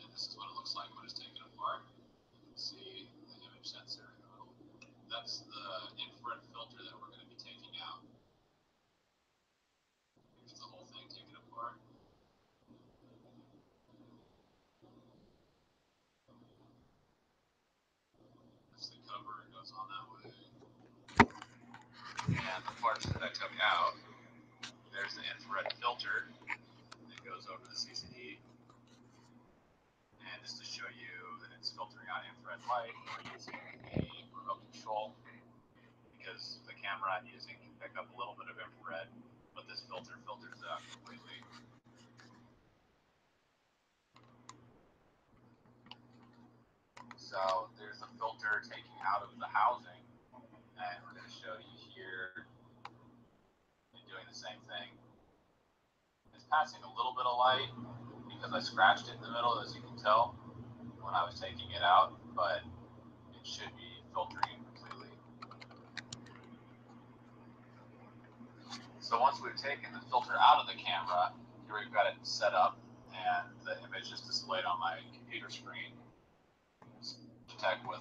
And this is what it looks like when it's taken apart. You can see the image sensor in the middle. That's the infrared filter that we're going to be taking out. Here's the whole thing taken apart. That's the cover, it goes on that way. And the parts that I took out, there's the infrared filter that goes over the CCD. And just to show you that it's filtering out infrared light, we're using a remote control because the camera I'm using can pick up a little bit of infrared, but this filter filters it out completely. So there's a filter taking out of the housing, and we're going to show you here and doing the same thing. It's passing a little bit of light because I scratched it in the middle, as you can tell, when I was taking it out, but it should be filtering completely. So once we've taken the filter out of the camera, here we've got it set up, and the image is displayed on my computer screen. Detect with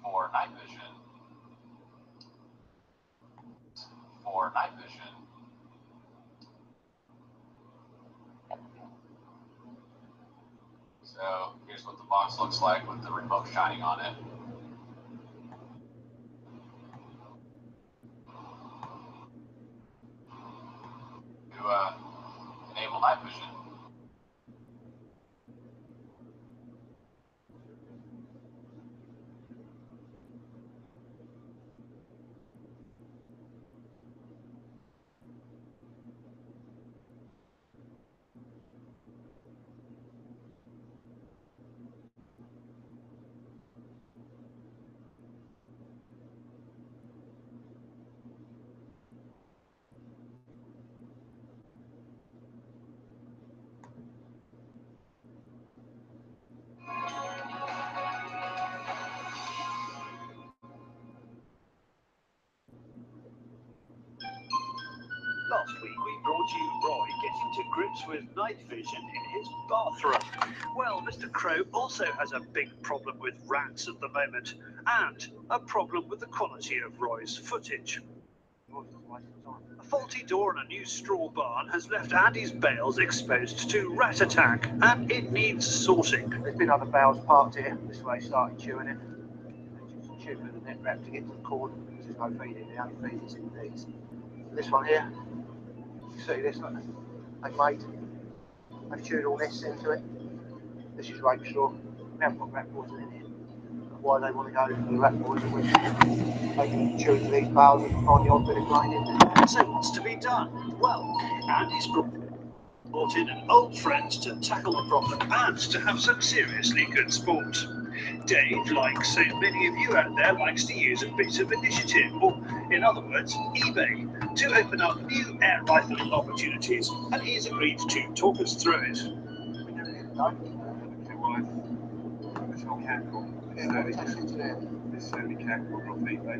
for night vision. For night vision, so here's what the box looks like with the remote shining on it. To enable night vision. Last week we brought you Roy getting to grips with night vision in his bathroom. Well, Mr. Crow also has a big problem with rats at the moment, and a problem with the quality of Roy's footage. A faulty door and a new straw barn has left Andy's bales exposed to rat attack, and it needs sorting. There's been other bales parked here. This way, started chewing it. Just chewing with the net wrap to get to the corn, because there's no feed in there, only feed is in these. This one here, you see this one? They've chewed all this into it. This is rape straw. We haven't got rat poison in here. Why they want to go for the rat poison, which they can chew into these bales and find the odd bit of grain in there. So what's to be done? Well, Andy's brought in an old friend to tackle the problem and to have some seriously good sport. Dave, like so many of you out there, likes to use a bit of initiative, or in other words, eBay, to open up new air rifling opportunities, and he's agreed to talk us through it. It's not careful. It's certainly careful off eBay.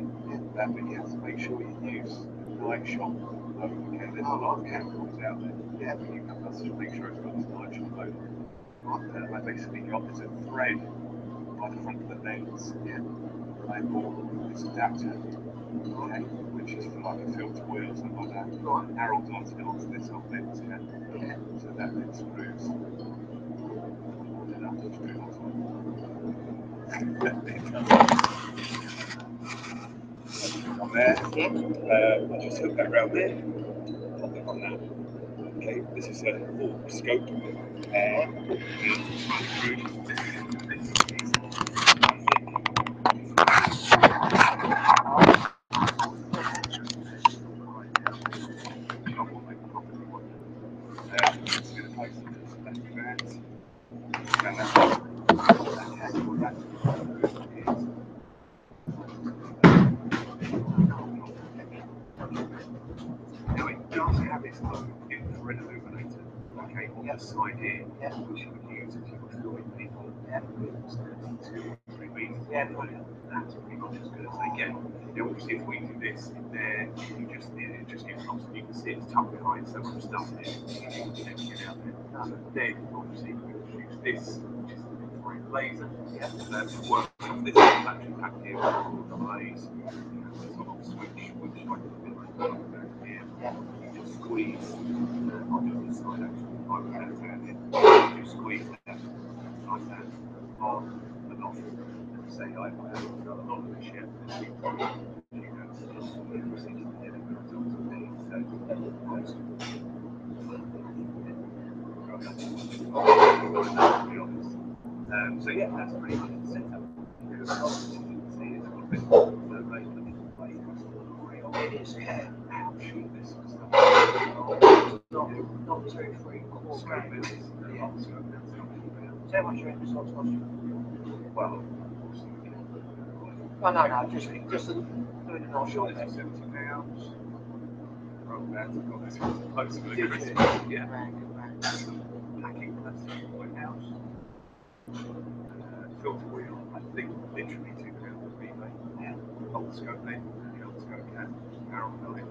But you have to make sure you use night shot mode. Okay, there's a lot of chemicals out there. Yeah, but you must just make sure it's got this night shot mode. I've basically got this thread by the front of the lens. Yeah. I bought this adapter, okay, which is for like a filter wheel or something like that. Right. Harold's lighting it onto this whole lens, yeah. So that then screws. On there, I just hook that round there, pop it on that. Okay, this is a full scope, and now it does have its own infrared illuminator, okay, on the side here, which you would use if you were filming people with 2 or 3 meters. Yeah, that's pretty much as good as they get. Now, obviously, if we do this in there, it just gets lost. You can see it's tucked behind so much stuff there. You can get out there. So then, obviously, we would use this, which is the infrared laser, to work with this battery pack here with the blaze. There's a little switch, which I can put here. You just squeeze. I'll do this side actually. I would have to you squeeze that like that on and off. Say I have a lot of this yet. So yeah, that's pretty much the setup. It is, yeah. Not 2, 3, 4 grand. Yeah. So how much you reckon this lot's cost you? Well, no, just doing a nice shot. £70. From that, I've got this close to the Christmas. Yeah. Packing, that's £4. Filter wheel, I think literally £2 would be eBay. Yeah. Old scope then, the old scope cap, barrel knife,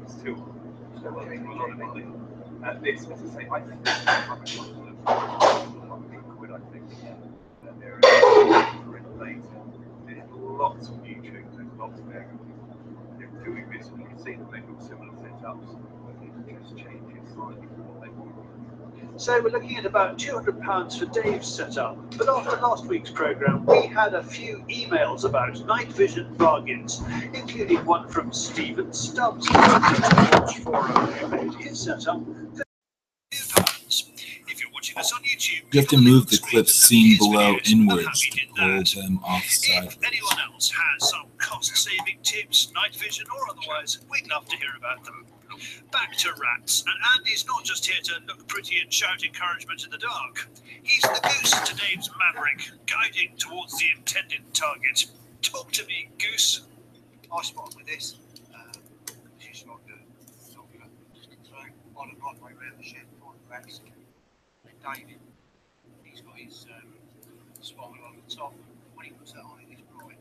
still a lot of money. This, as I say, I think it's £100, I think. They're infrared laser. There's lots on YouTube, there's lots there. They're doing this, and you can see that they've got similar setups, but it just changes slightly from what they want. So we're looking at about £200 for Dave's setup. But after last week's programme, we had a few emails about night vision bargains, including one from Stephen Stubbs, who made his setup for £2. If you're watching us on YouTube, you have to move the clips seen below inwards to pull them offside. If anyone else has some cost-saving tips, night vision or otherwise, we'd love to hear about them. Back to rats, and Andy's not just here to look pretty and shout encouragement in the dark. He's the goose to Dave's maverick, guiding towards the intended target. Talk to me, goose. I spot with this. She's not good. So on the right way around the shed, find the rats. David, he's got his spot on the top. When he puts that on, it's bright,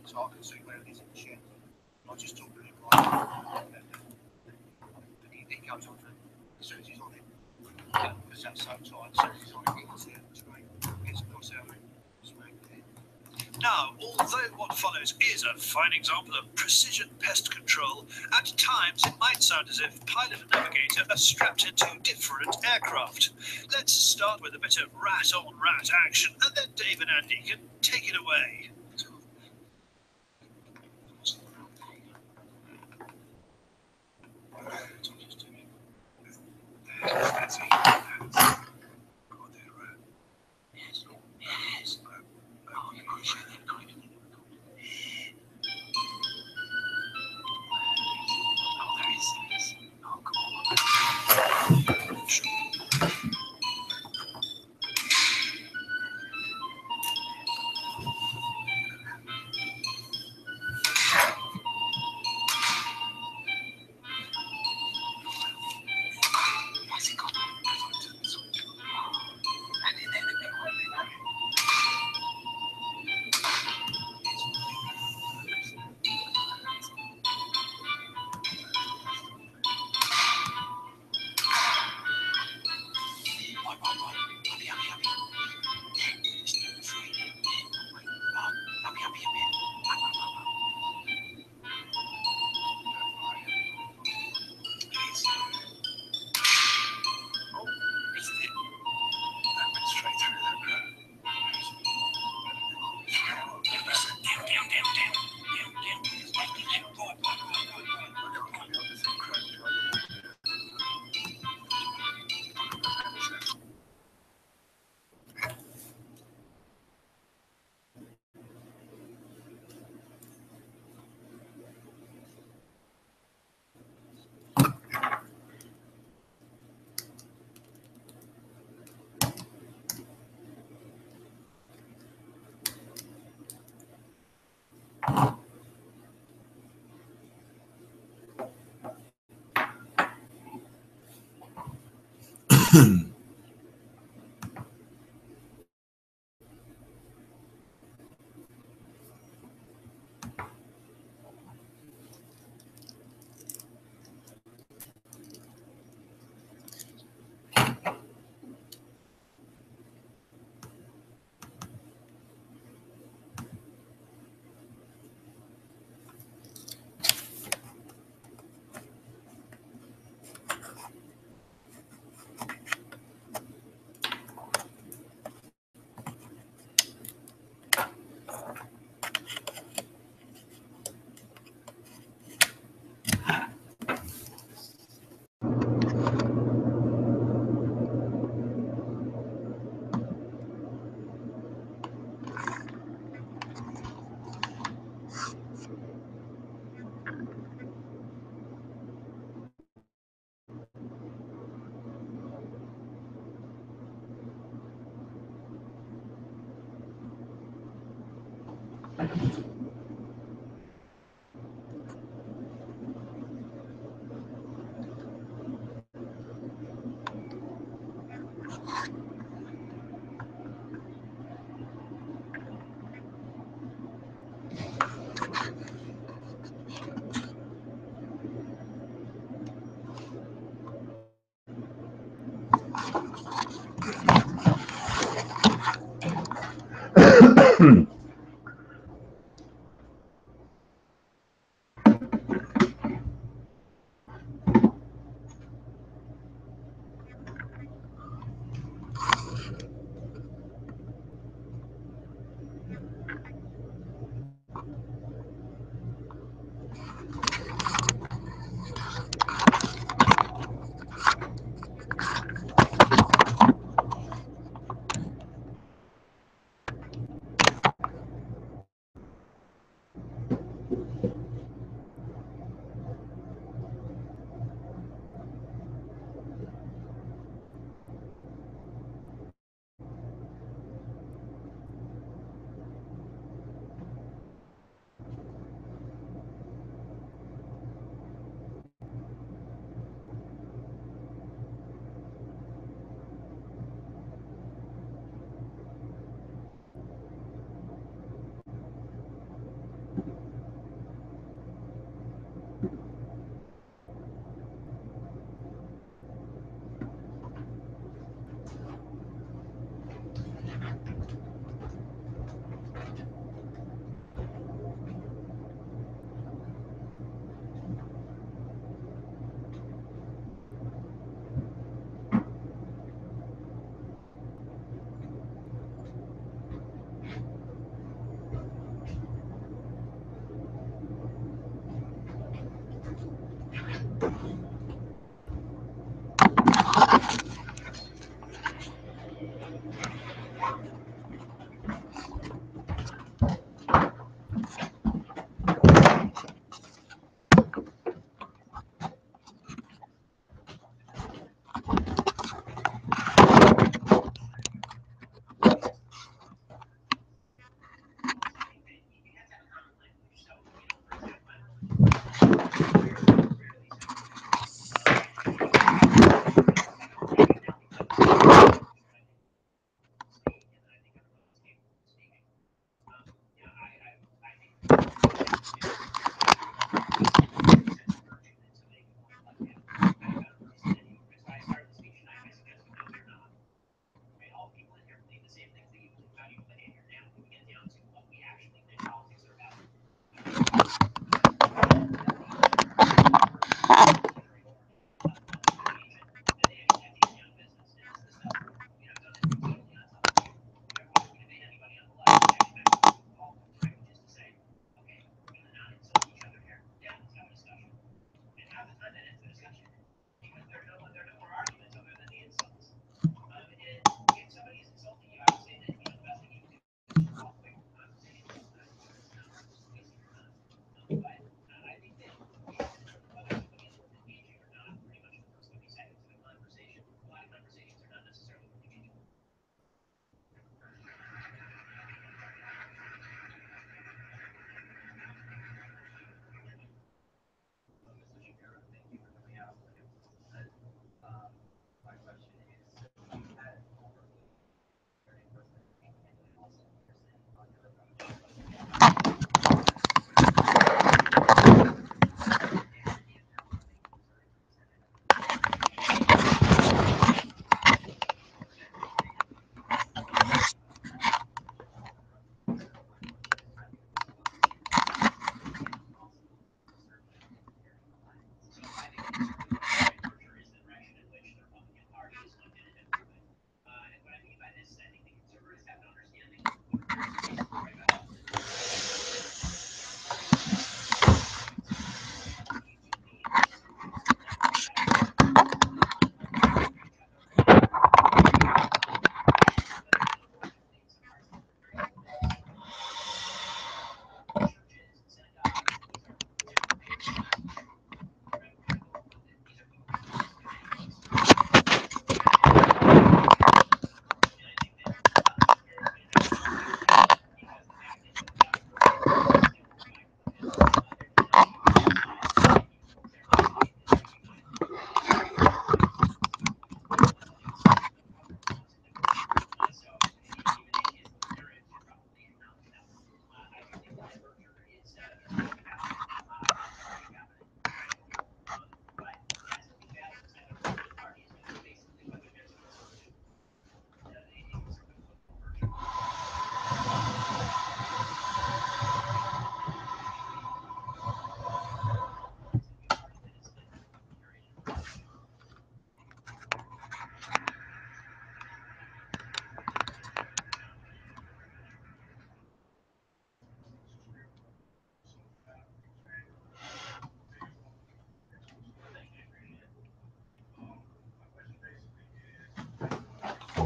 so I can see where it is in the shed. I just talk to him right. He goes on to as soon as he's on it. Because that's so tight, as soon as he's on it, gets across out there. Now, although what follows is a fine example of precision pest control, at times it might sound as if pilot and navigator are strapped into different aircraft. Let's start with a bit of rat-on-rat action, and then Dave and Andy can take it away. That's it.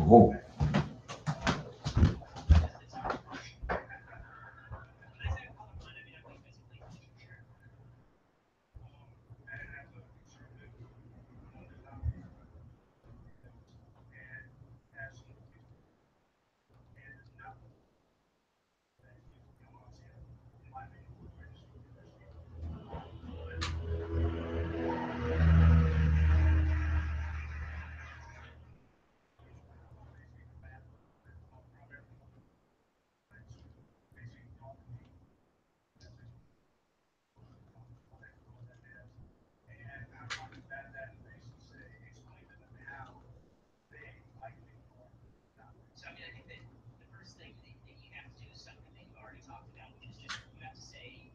Whoa. So I mean, I think that the first thing that you have to do is something that you've already talked about, which is just you have to say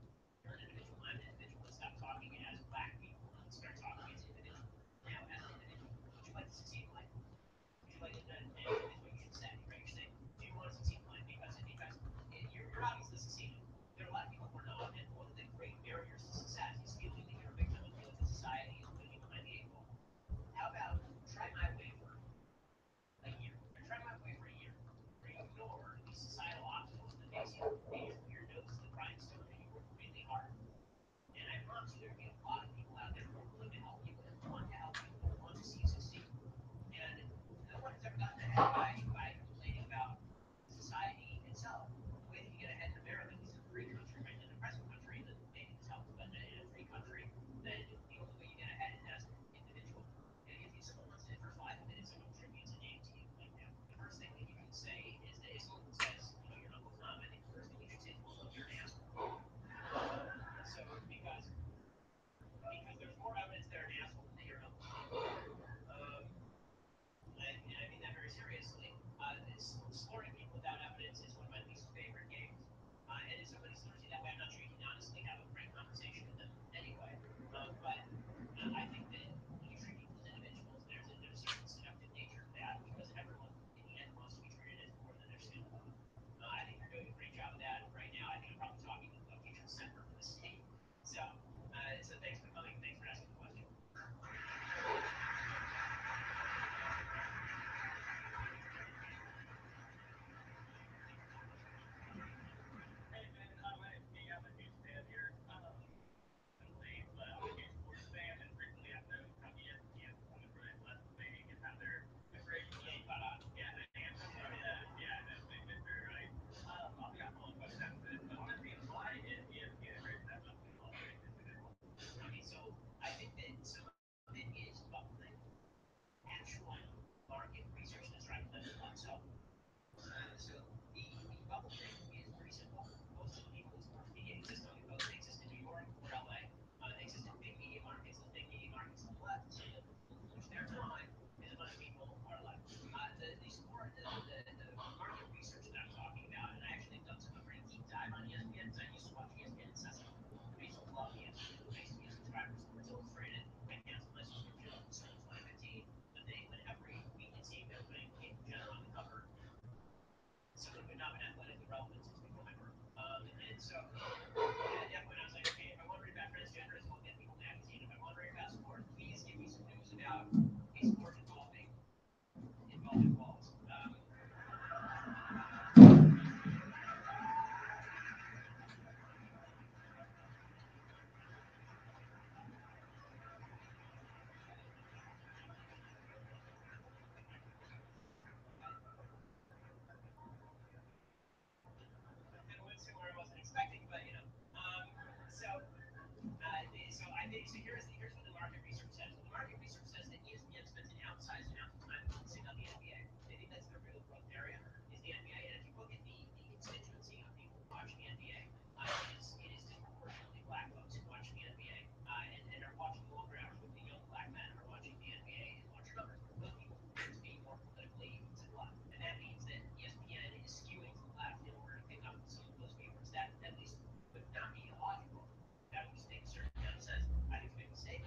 you're an individual, I'm an individual, and stop talking as black people and start talking as individual. Now, as an individual, would you like to succeed in life? Would you like to, and is what you should say, right? You're saying, do you want to succeed in life? Because you're obviously succeeding. There are a lot of people who are not, and one of the great barriers to success is feeling that you're a victim and feeling that society is putting you behind the eight ball. How about try my way for a year, or try my way for a year, where you ignore these societal obstacles that make your nose to the grindstone, and you work really hard. And I promise you, there'll be a lot of people out there who are willing to help you and want to help you and want to see you succeed. And no one has ever gotten ahead by complaining about society itself. The way that you get ahead in America is in a free country, right? In a oppressive country, that maybe this helps, but in a free country, then the only way you get ahead is as an individual. And if someone wants to, for 5 minutes, someone tributes a name to you, like that, the first thing that you can say is that if someone says, your Uncle Tom, I think the first thing you should say is, well, look, you're an asshole. So because there's more evidence they're an asshole than that you're Uncle Tom. And I mean that very seriously. Slaughtering people without evidence is one of my least favorite games. And if somebody slurs you that way, I'm not sure you can honestly have a frank conversation with them anyway. But I think that when you treat people as individuals, there's a certain seductive nature to that because everyone in the end wants to be treated as more than their skin color. I think you're doing a great job of that right now. I think I'm probably talking to a future senator for the state. So thanks for coming. Thanks for asking the question. Hey man, me, I'm a huge fan here. I believe I'm a huge sports fan, and recently I've noticed how ESPN is becoming really left wing and how they're embracing Yeah, you those. got on. Yeah, the anti. Yeah, that's big mystery, right? I've got one question after this, but honestly, why is ESPN embracing that much in politics individuals? Okay, so I think that some of it is bubbling actual market research that's driving them to one. So the bubble thing is pretty simple. Most of the people in sports media exist on the coast. They exist in New York or LA. They exist in big media markets. Those big media markets on the left. So which they're fine is a bunch of people are left. The market research that I'm talking about, and I actually have done some a pretty deep dive on ESPN because I used to watch ESPN incessantly. I used to love ESPN. I used to be a subscriber to Sports Illustrated. I canceled my subscription in 2015, but when every week it seemed they were putting Caitlyn Jenner on the cover, someone who had not been athletically relevant since before my birth. And so at that point I was like, okay, if I want to read about transgenderism, I'll get People Magazine. If I want to read about sport, please give me some news about a sport involving balls. And went somewhere I wasn't expecting, but here's what the market research says. The market research says that ESPN spends an outsized amount of time focusing on the NBA. They think that's their real growth area is the NBA. And if you look at the constituency of people who watch the NBA, it is disproportionately black folks who watch the NBA and are watching longer hours with the young black men are watching the NBA in larger numbers. Those people tend to be more politically to the left, and that means that ESPN is skewing to the left in order to pick up some of those viewers. That at least would not be illogical. That would just make certain sense. I think it's a big mistake,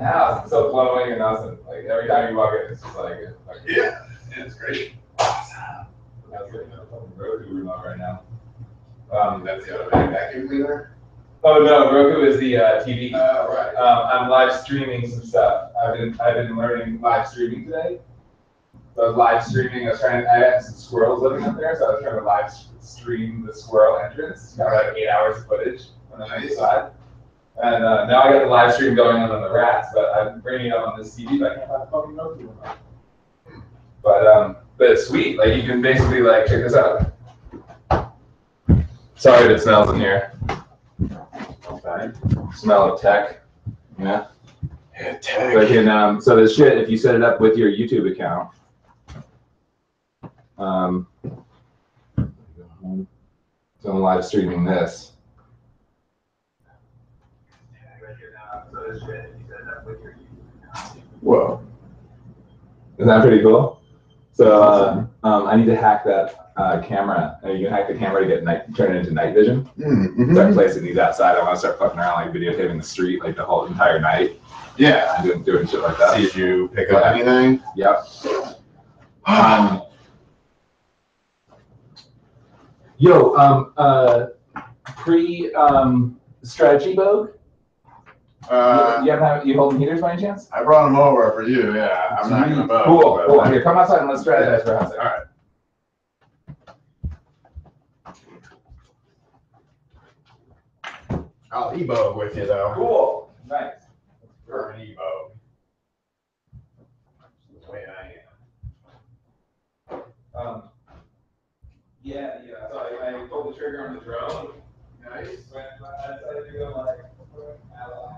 house. It's so flowing and awesome. Like every time you walk in, it's just like Yeah, it's great. Awesome. That's like a fucking Roku remote right now. That's the other vacuum cleaner. Oh no, Roku is the TV. Oh, right. I'm live streaming some stuff. I've been learning live streaming today. So I was live streaming. I had some squirrels living up there, so I was trying to live stream the squirrel entrance. Got like 8 hours of footage on the nice side. And now I got the live stream going on the rats, but I'm bringing it up on this TV, but I can't find the fucking Roku remote. But it's sweet. Like you can basically like check this out. Sorry if it smells in here. Okay. Smell of tech. Yeah. Yeah, tech. But so this shit, if you set it up with your YouTube account, so I'm live streaming this. Whoa. Isn't that pretty cool? So I need to hack that camera. You can hack the camera to get turn it into night vision. Mm-hmm. Start placing these outside. I want to start fucking around, like videotaping the street like the whole entire night. Yeah. And doing shit like that. See if you pick up anything. Yep. Pre strategy bogue. You holding heaters by any chance? I brought them over for you. Yeah, I'm not gonna vote. Cool. Here, come outside and let's strategize for a hot second. All right. I'll e-bogue with you though. Cool. Nice. For an e-bogue. The way I am. Yeah. So I pulled the trigger on the drone. Nice. I decided to go like ally.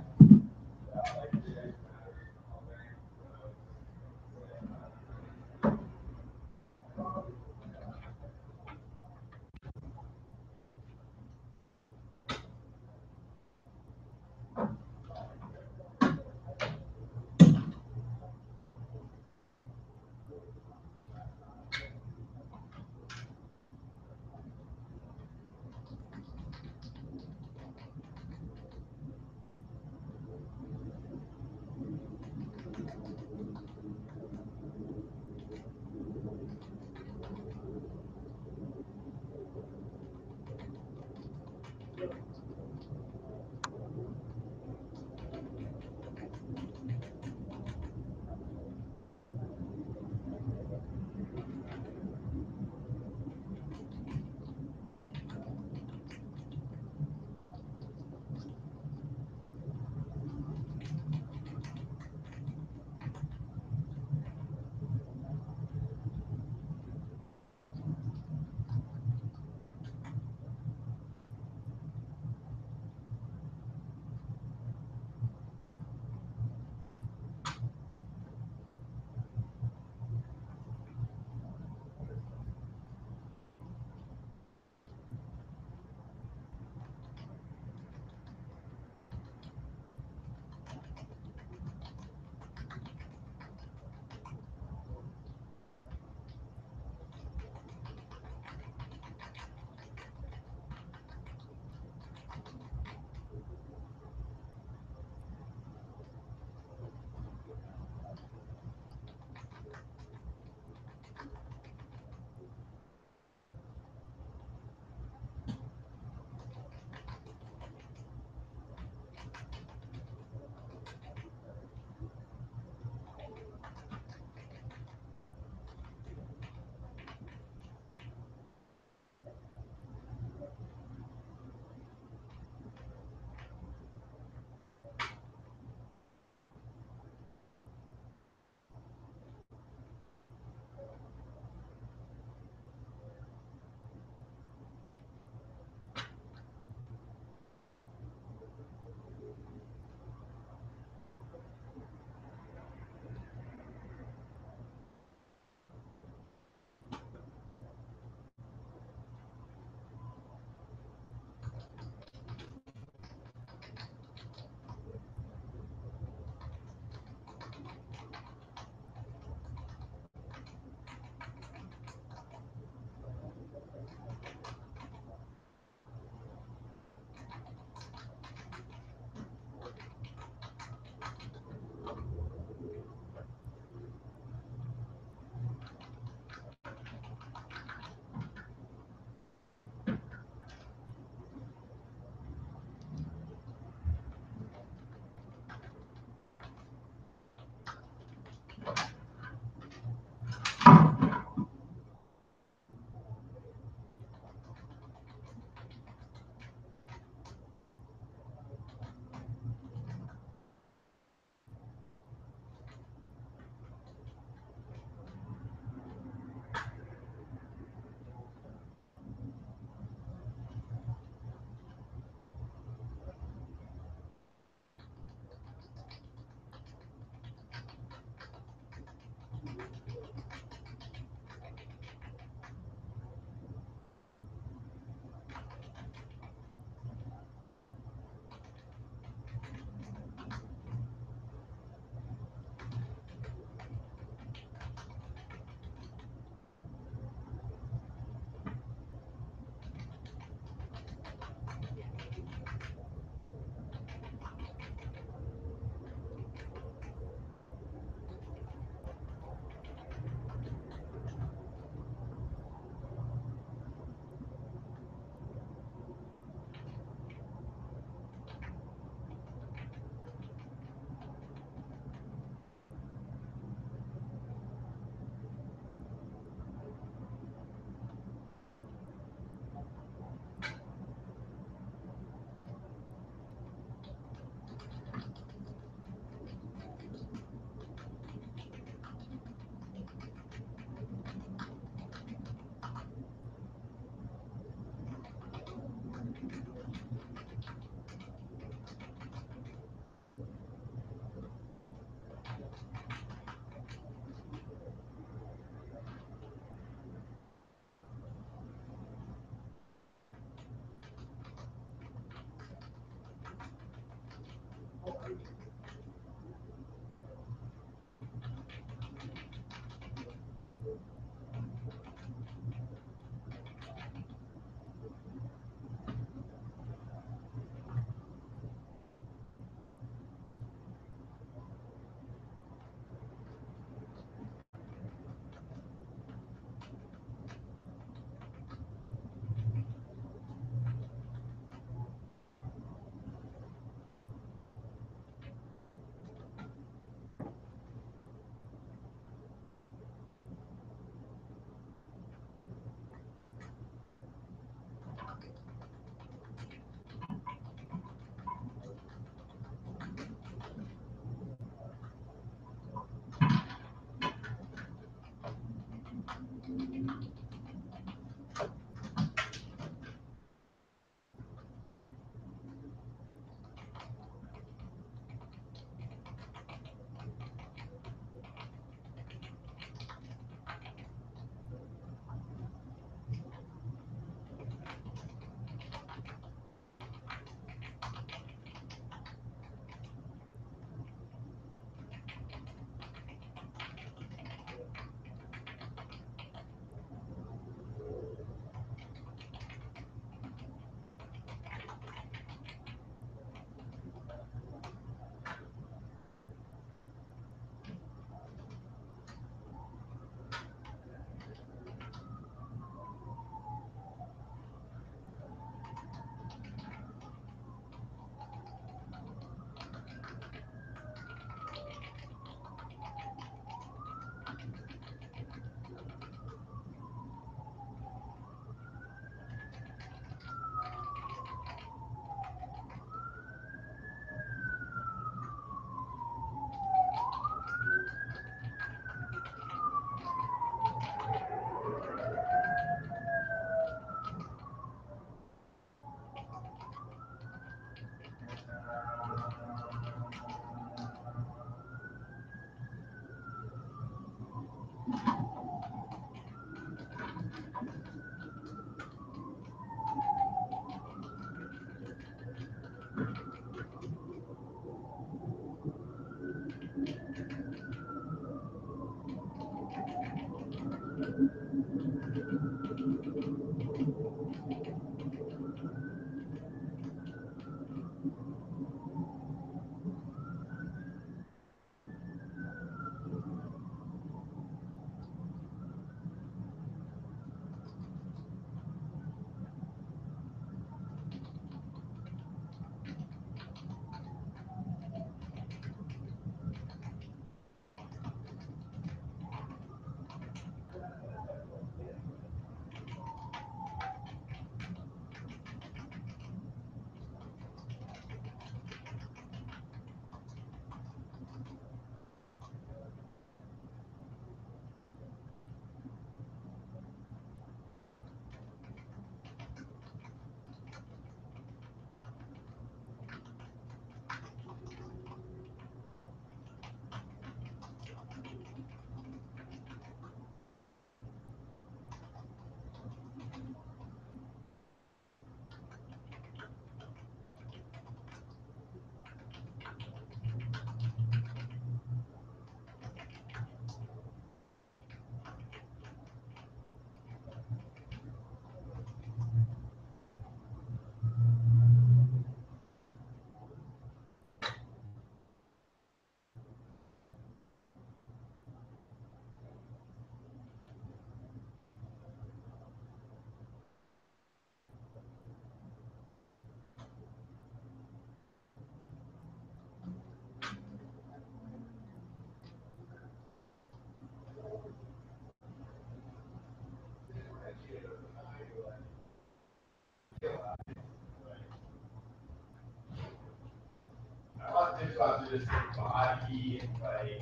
I want to think about just body and like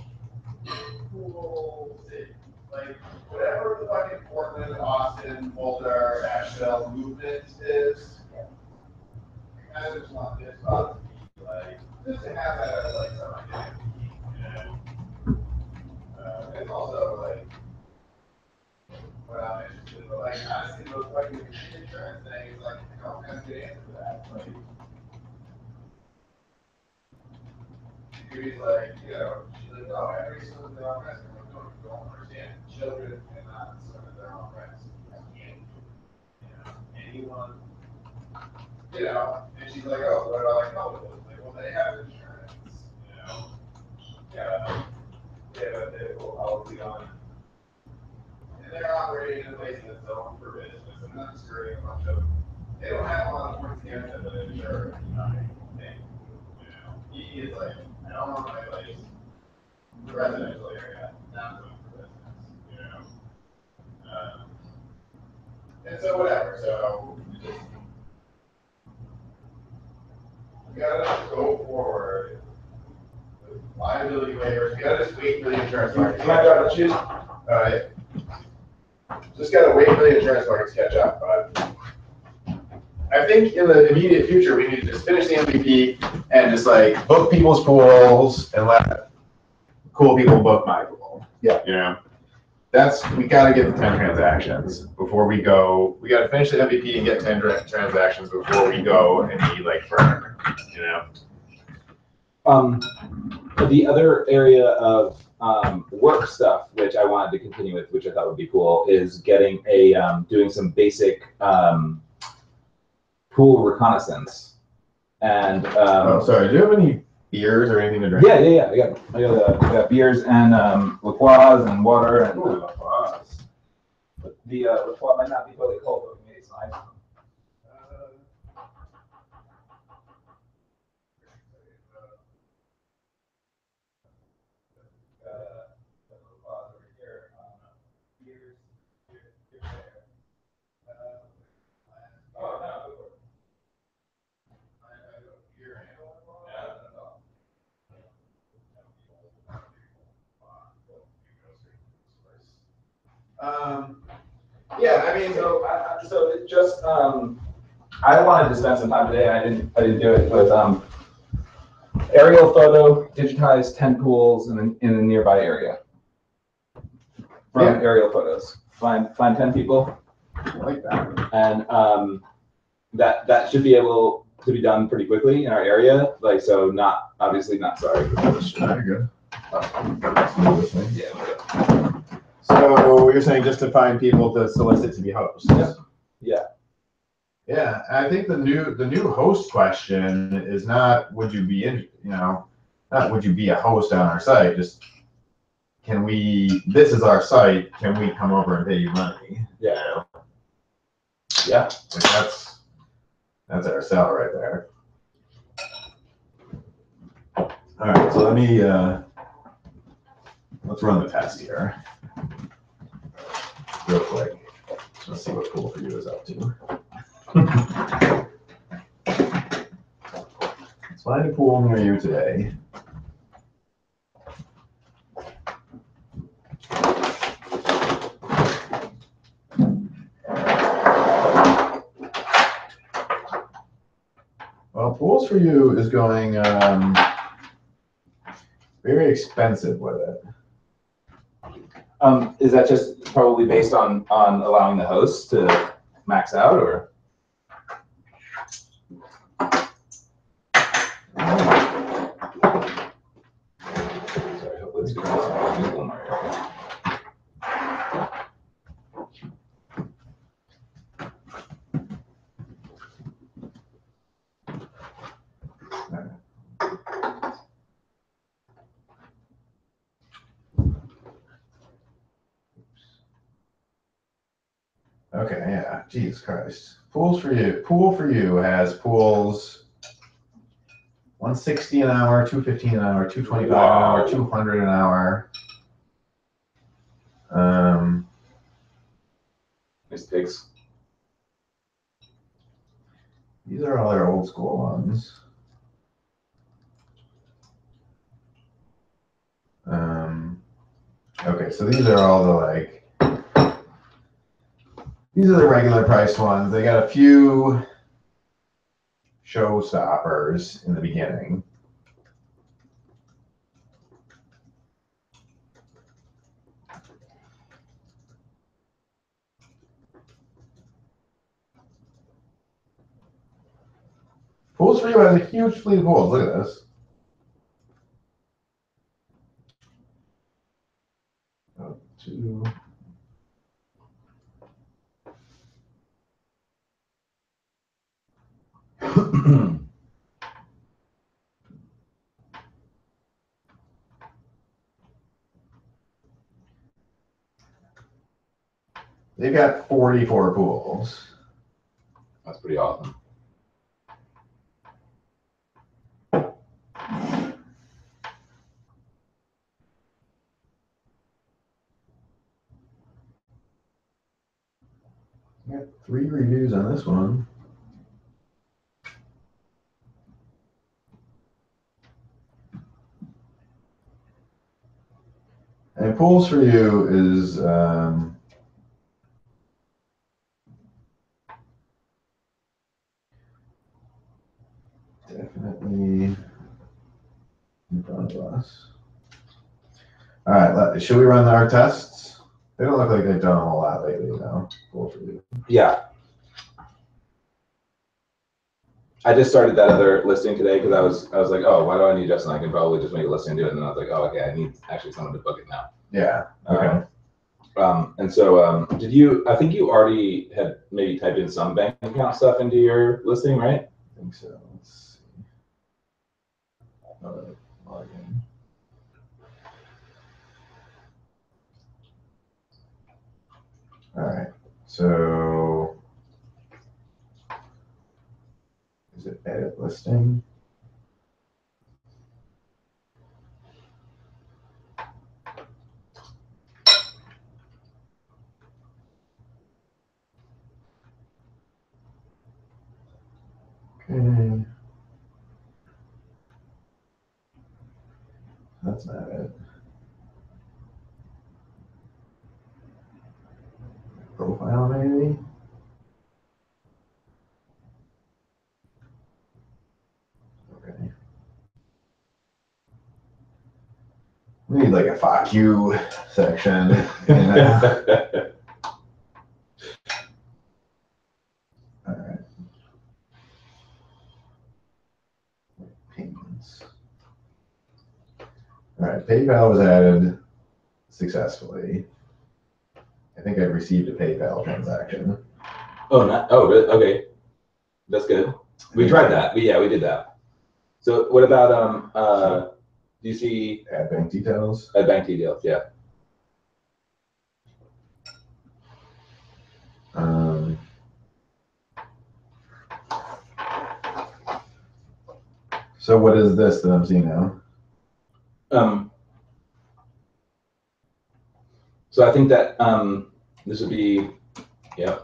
cool city. Like whatever the fucking Portland, Austin, Boulder, Asheville movement is, I just want this spot to be like just to have that as like some identity, you know. And also like what I'm interested in, but like honestly those fucking insurance things, like I don't kind of get into that. Like Judy's like, you know, she's like, oh, every swim at their own risk. I'm like, no, you don't understand. Children cannot swim at their own risk. You know, anyone, you know, and she's like, oh, what about like couples? Like, well, they have insurance, you know. Yeah, they have a vehicle policy on. And they're operating in a place that's zoned for business and not skirting a bunch of, they don't have a lot of points against them, but insurance, you know, thing. You know, he is like, I don't want my place, residential area, not zoned for business, you know. And so whatever, so just, we gotta go forward with liability waivers, we gotta just wait for the insurance market. Can I drop the shoes? All right. Just gotta wait for the insurance market to catch up, but I think in the immediate future, we need to just finish the MVP and just like book people's pools and let cool people book my pool. Yeah. You know, we gotta get the 10 transactions before we go. We gotta finish the MVP and get 10 transactions before we go and be like Vernon, you know? The other area of work stuff, which I wanted to continue with, which I thought would be cool, is getting doing some basic pool reconnaissance. And oh, sorry. Do you have any beers or anything to drink? Yeah. I got beers and LaCroix and water and LaCroix. But the LaCroix might not be totally cold, but we made some ice. Yeah, I mean, so it just I wanted to spend some time today. I didn't do it with aerial photo, digitize 10 pools in a nearby area from aerial photos. Find 10 people. I like that. And that should be able to be done pretty quickly in our area. Like, so obviously not sorry. Very good. Yeah. So you're saying just to find people to solicit to be hosts? Yeah. Yeah, I think the new host question is not would you be not would you be a host on our site, just this is our site, can we come over and pay you money? Yeah. Yeah. Like that's our sell right there. All right, so let's run the test here real quick. Let's see what Pool for You is up to. Let's find a pool near you today. Well, Pools for You is going very expensive with it. Is that just probably based on allowing the hosts to max out, or? Sorry, hopefully it's good. Okay, yeah, Jesus Christ. Pool for You has pools 160 an hour, 215 an hour, 225 an hour, 200 an hour. Nice pigs. These are all their old school ones. Okay, so these are all these are the regular price ones. They got a few showstoppers in the beginning. Pools for You has a huge fleet of pools. Look at this. 2. They've got 44 pools. That's pretty awesome. Got 3 reviews on this one. And pools for you is definitely in front of us. All right, should we run our tests? They don't look like they've done a whole lot lately, though. Pool for you. Yeah. I just started that other listing today because I was like, oh, why do I need Justin? I can probably just make a listing and do it. And then I was like, oh, okay, I need actually someone to book it now. Yeah. Okay. And so did you, I think you already had maybe typed in some bank account stuff into your listing, right? I think so. Let's see. Log in. All right. So is it edit listing? Okay. That's not it. Profile maybe? Okay. We need like a fuck you section. You know? All right. Payments. All right. PayPal was added successfully. I think I've received a PayPal transaction. Oh, not, oh, really? Okay. That's good. We tried that. Yeah, we did that. So what about, do you see? Add bank details? Add bank details, yeah. So what is this that I'm seeing now? So I think that this would be, yeah.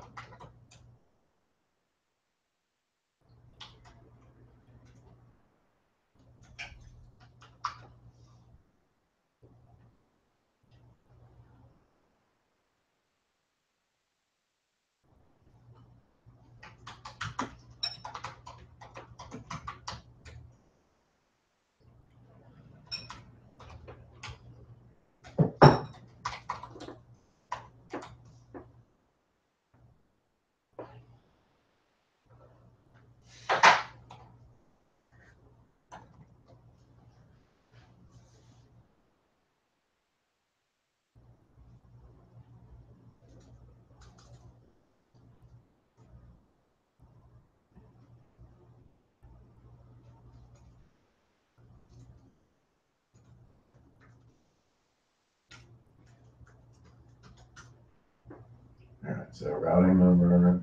All right, so routing number.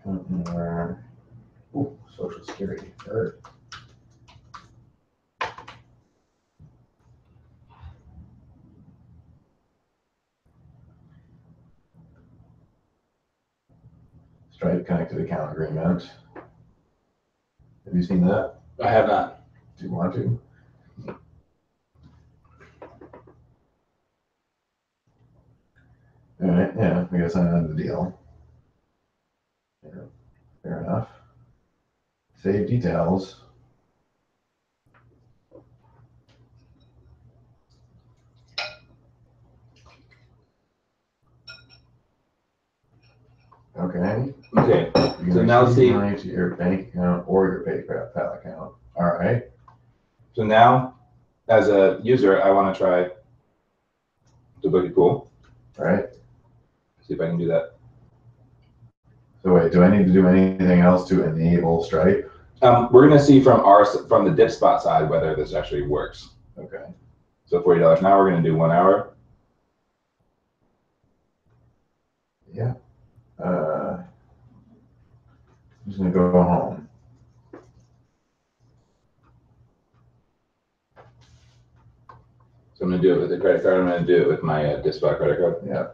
Account number. Ooh, Social Security. Third. Stripe connected account agreement. Have you seen that? I have not. Do you want to? All right, yeah, we gotta sign on the deal. Yeah, fair enough. Save details. now let's see. money to your bank account or your PayPal account. All right. So now, as a user, I want to try to book a pool. All right. See if I can do that. So wait, do I need to do anything else to enable Stripe? We're going to see from the dip spot side whether this actually works. Okay. So $40 an hour. We're going to do 1 hour. Yeah. I'm just gonna go home. So I'm going to do it with a credit card. I'm going to do it with my dip spot credit card. Yeah.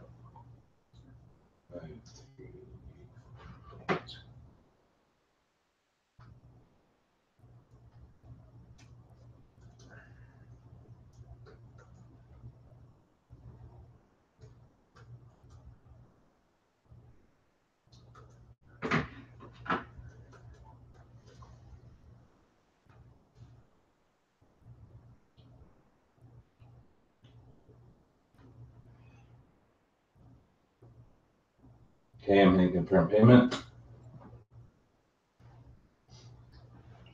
Okay, I'm hitting confirm payment.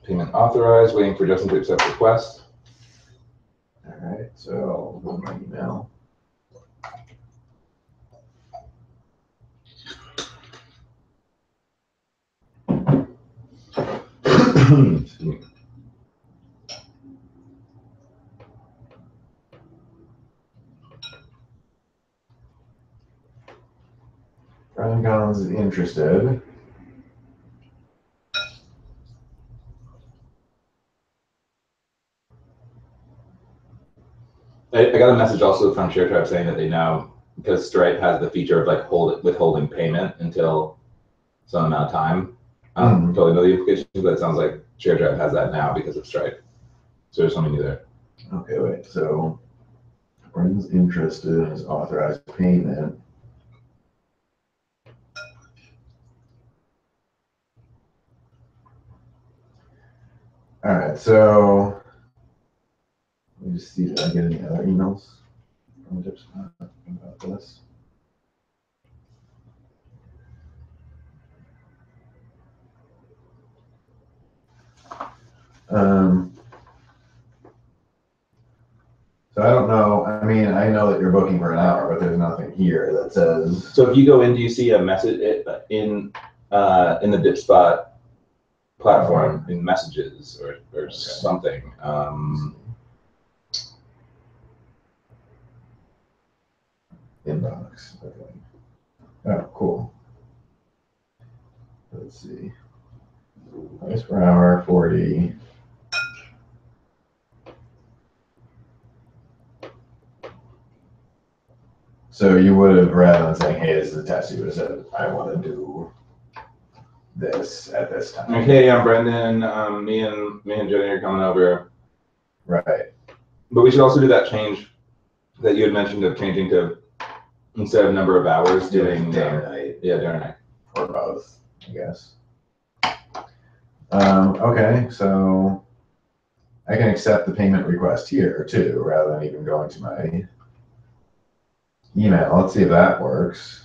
Payment authorized, waiting for Justin to accept request. All right, so I'll go to my email. Excuse me. Vernon Collins is interested. I got a message also from ShareTribe saying that they know, because Stripe has the feature of like withholding payment until some amount of time. Totally know the implications, but it sounds like ShareTribe has that now because of Stripe. So there's something new there. Okay, wait. So Vernon interested in his authorized payment. All right, so let me just see if I get any other emails from Dipspot about this. So I don't know. I mean, I know that you're booking for an hour, but there's nothing here that says. So if you go in, do you see a message in the Dipspot platform in messages or Okay. something? Inbox. Okay. Oh, cool. Let's see. Price per hour, 40. So you would have, rather than saying, hey, this is a test, you would have said, I want to do this at this time. Okay, I'm Brendan. Me and Jenny are coming over. Right. But we should also do that change that you had mentioned of changing to, instead of number of hours, doing day or night. Yeah, day or night. Or both, I guess. Okay, so I can accept the payment request here too, rather than even going to my email. Let's see if that works.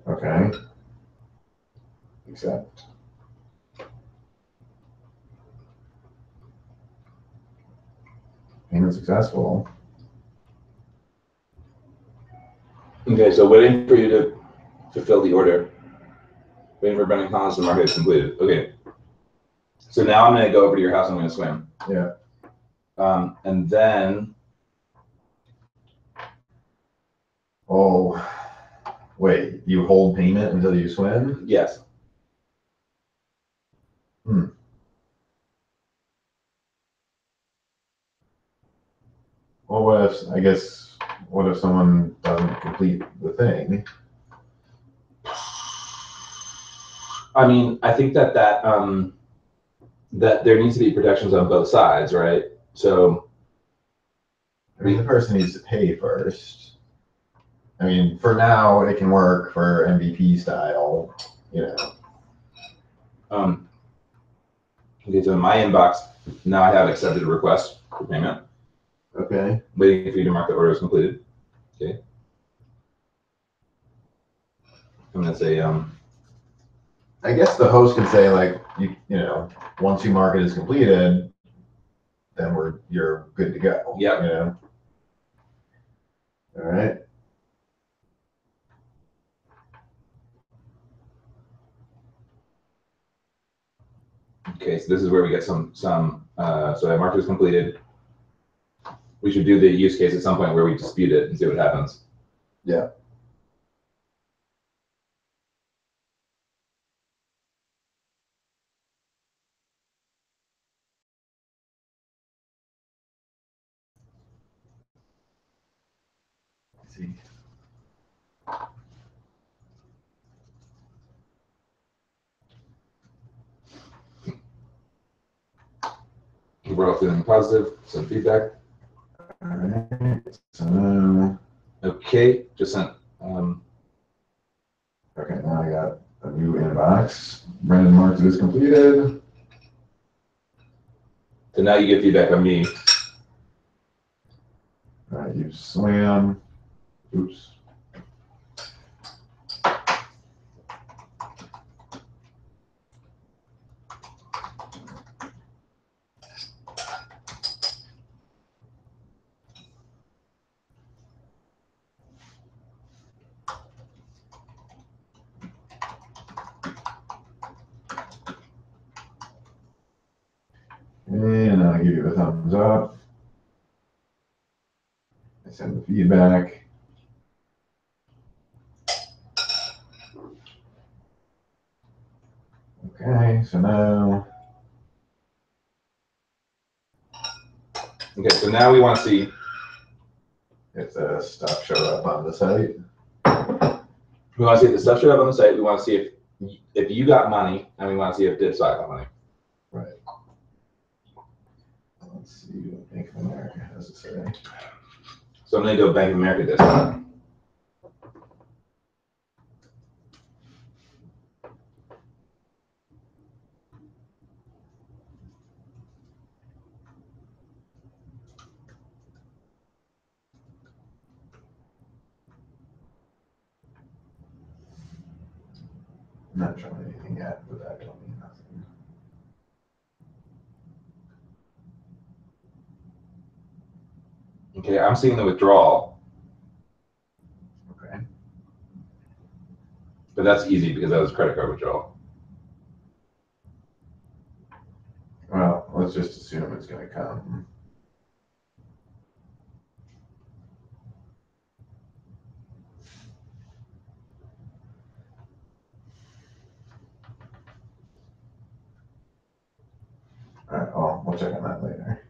Okay. Accept. Payment successful. Okay, so waiting for you to fulfill the order. Waiting for Brendan Collins to mark it completed. Okay. So now I'm going to go over to your house. I'm going to swim. Yeah. And then. Oh, wait. You hold payment until you swim? Yes. Well, what if someone doesn't complete the thing? I mean, I think that there needs to be protections on both sides, right? So. I mean, the person needs to pay first. I mean, for now, it can work for MVP style, you know. Okay, so in my inbox, now I have accepted a request for payment. Okay. Waiting for you to mark the order as completed. Okay. I'm gonna say, I guess the host can say like, you know, once you mark it as completed, then you're good to go. Yep. You know? All right. okay, so this is where we get so I marked it as completed. We should do the use case at some point where we dispute it and see what happens. Yeah. See. We're all feeling positive, some feedback. All right. So, Okay, just sent. okay, now I got a new inbox. Brandon marked it as completed. So now you get feedback on me. All right, you swam. Oops. And I'll give you the thumbs up. I send the feedback. Okay, so now. Okay, so now we want to see if the stuff showed up on the site. We want to see if the stuff showed up on the site. We want to see if you got money, and we want to see if Dipsaw got money. Right. Let's see what Bank of America has to say. So I'm going to do a Bank of America Dipsaw. I'm not showing anything yet, but that don't mean nothing. Okay, I'm seeing the withdrawal. Okay. But that's easy because that was credit card withdrawal. Well, let's just assume it's going to come. All right, well, we'll check on that later.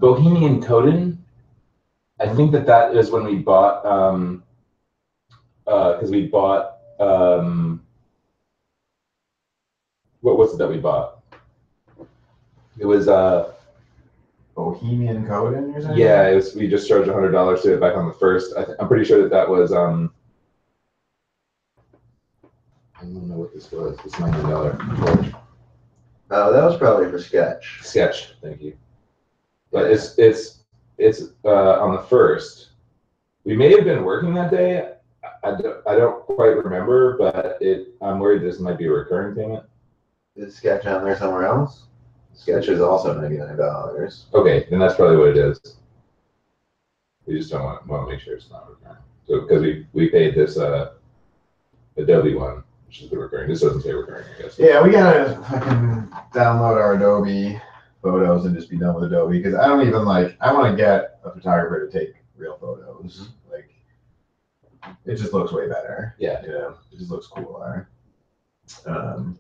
Bohemian Coden, I think that is when we bought, because we bought, what was it that we bought? It was, Bohemian Coden, you're saying? yeah, it was, we just charged $100 to it back on the first. I'm pretty sure that was, I don't know what this was, this $90 charge. Oh, that was probably for Sketch. Sketch, thank you. But it's on the first. We may have been working that day. I don't quite remember, but I'm worried this might be a recurring payment. Is Sketch on there somewhere else? Sketch is also $99. Okay, then that's probably what it is. We just don't want to make sure it's not recurring. So because we paid this Adobe one, which is the recurring. This doesn't say recurring, I guess. Yeah, we gotta fucking download our Adobe photos and just be done with Adobe because I don't even like. I want to get a photographer to take real photos. Like, it just looks way better. Yeah. You know, it just looks cooler. All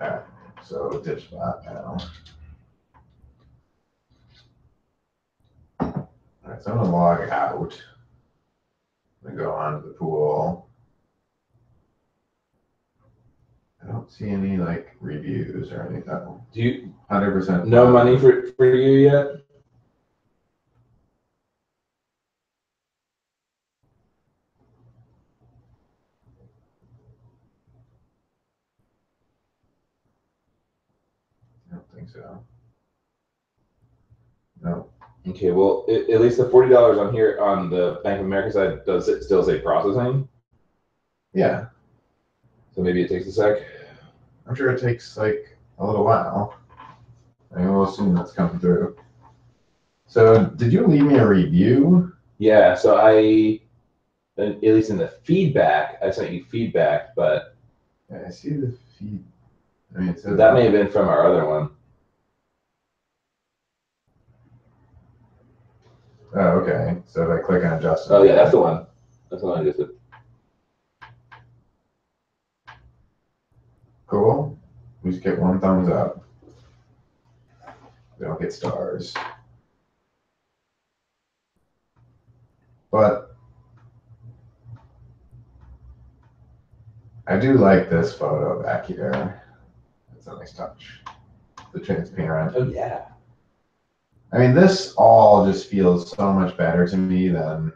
right, so Dipspot now. All right, so I'm gonna log out. I'm gonna go onto the pool. I don't see any like reviews or anything. Do you 100%? no money for you yet? I don't think so. No. Okay, well, at least the $40 on here on the Bank of America side, does it still say processing? Yeah, So maybe it takes a sec. I'm sure it takes like a little while. I will assume that's coming through. So, did you leave me a review? Yeah, so at least in the feedback, I sent you feedback, but Yeah, I see the feed. I mean, it says that may have been from our other one. Oh, okay. So if I click on Justin. Oh yeah, that's the one. That's the one I just did. Cool. We just get 1 thumbs up. We don't get stars. But I do like this photo back here. It's a nice touch. The transparent. Oh yeah. I mean, this all just feels so much better to me than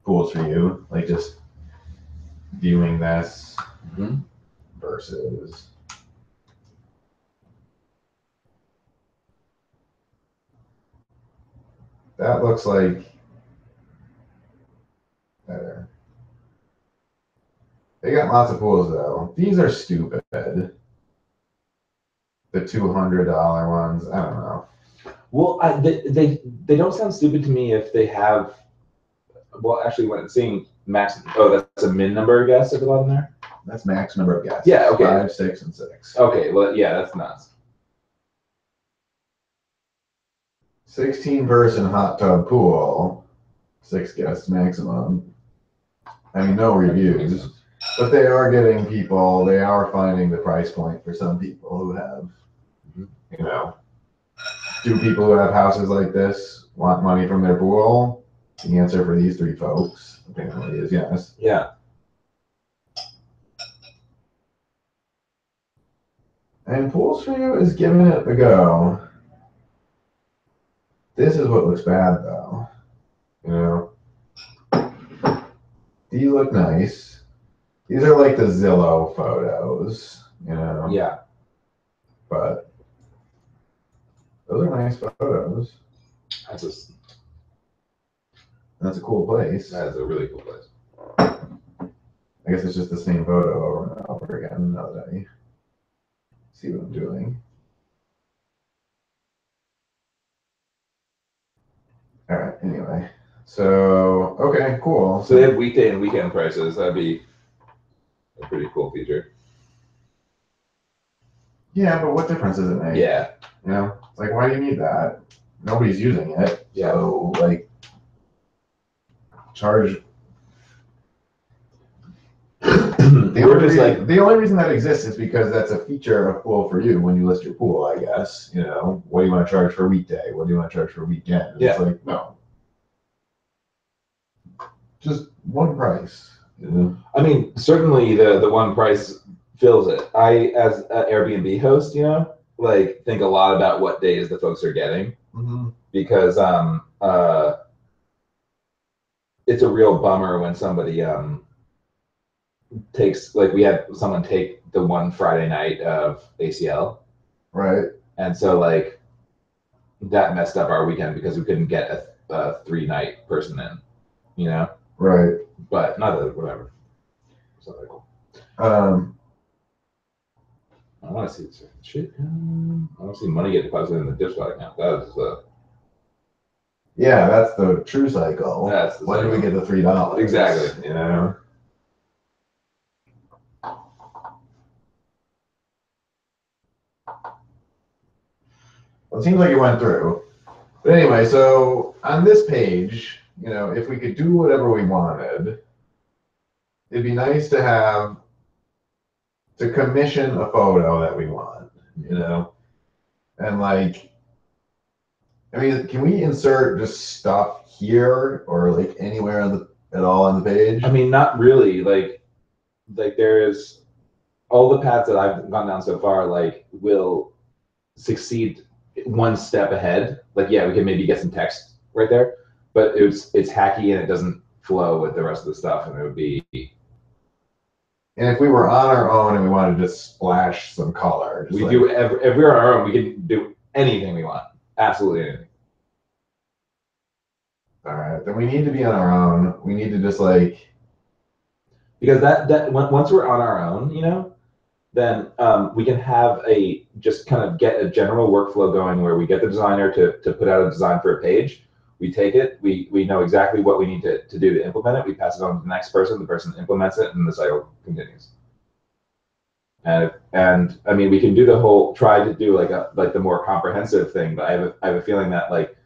Pools for You. Like just viewing this versus. That looks like better. They got lots of pools though. These are stupid. The $200 ones. I don't know. Well, they don't sound stupid to me if they have. Well, actually, when it's saying max, oh, that's a min number of guests at the bottom there. That's max number of guests. Yeah. Okay. 5, 6, and 6. Okay. Well, yeah, that's nuts. 16-person hot tub pool, 6 guests maximum. I mean, no reviews, but they are getting people. They are finding the price point for some people who have, you know. Do people who have houses like this want money from their pool? The answer for these 3 folks apparently is yes. Yeah. And Pools for You is giving it a go. This is what looks bad though. You know, these look nice. These are like the Zillow photos, you know. Yeah. But those are nice photos. That's a cool place. That is a really cool place. I guess it's just the same photo over and over again now that I see what I'm doing. All right, anyway. So, okay, cool. So they have weekday and weekend prices. That'd be a pretty cool feature. Yeah, but what difference does it make? Yeah. You know, it's like, why do you need that? Nobody's using it. Yeah. So, like, charge. The only reason that exists is because that's a feature of Pool for You when you list your pool, I guess. You know, what do you want to charge for a weekday? What do you want to charge for a weekend? Yeah. It's like, no. Just one price. You know? I mean, certainly the one price fills it. I, as an Airbnb host, you know, like think a lot about what days the folks are getting because it's a real bummer when somebody takes, like, we had someone take the one Friday night of ACL. Right. And so like that messed up our weekend because we couldn't get a 3-night person in, you know? Right. But not that, whatever. It's not that cool. I want to see this shit. I want to see money get deposited in the Dipspot account. That is the. Yeah, that's the true cycle. That's the when cycle. do we get the $3? Exactly. You know. Well, it seems like it went through. But anyway, so on this page, you know, if we could do whatever we wanted, it'd be nice to have to commission a photo that we want, you know, and like, I mean, can we insert just stuff here or like anywhere on at all on the page? I mean, not really. Like there is all the paths that I've gone down so far. Like will succeed one step ahead. Like, yeah, we can maybe get some text right there, but it's hacky and it doesn't flow with the rest of the stuff, and it would be. And if we were on our own and we wanted to splash some color, if we were on our own, we can do anything we want. Absolutely anything. All right, then we need to be on our own. We need to just like, because once we're on our own, you know, then we can have just kind of get a general workflow going where we get the designer to put out a design for a page. We take it, we know exactly what we need to do to implement it. We pass it on to the next person. The person implements it, and the cycle continues. And I mean, we can do try to do like the more comprehensive thing, but I have a feeling that like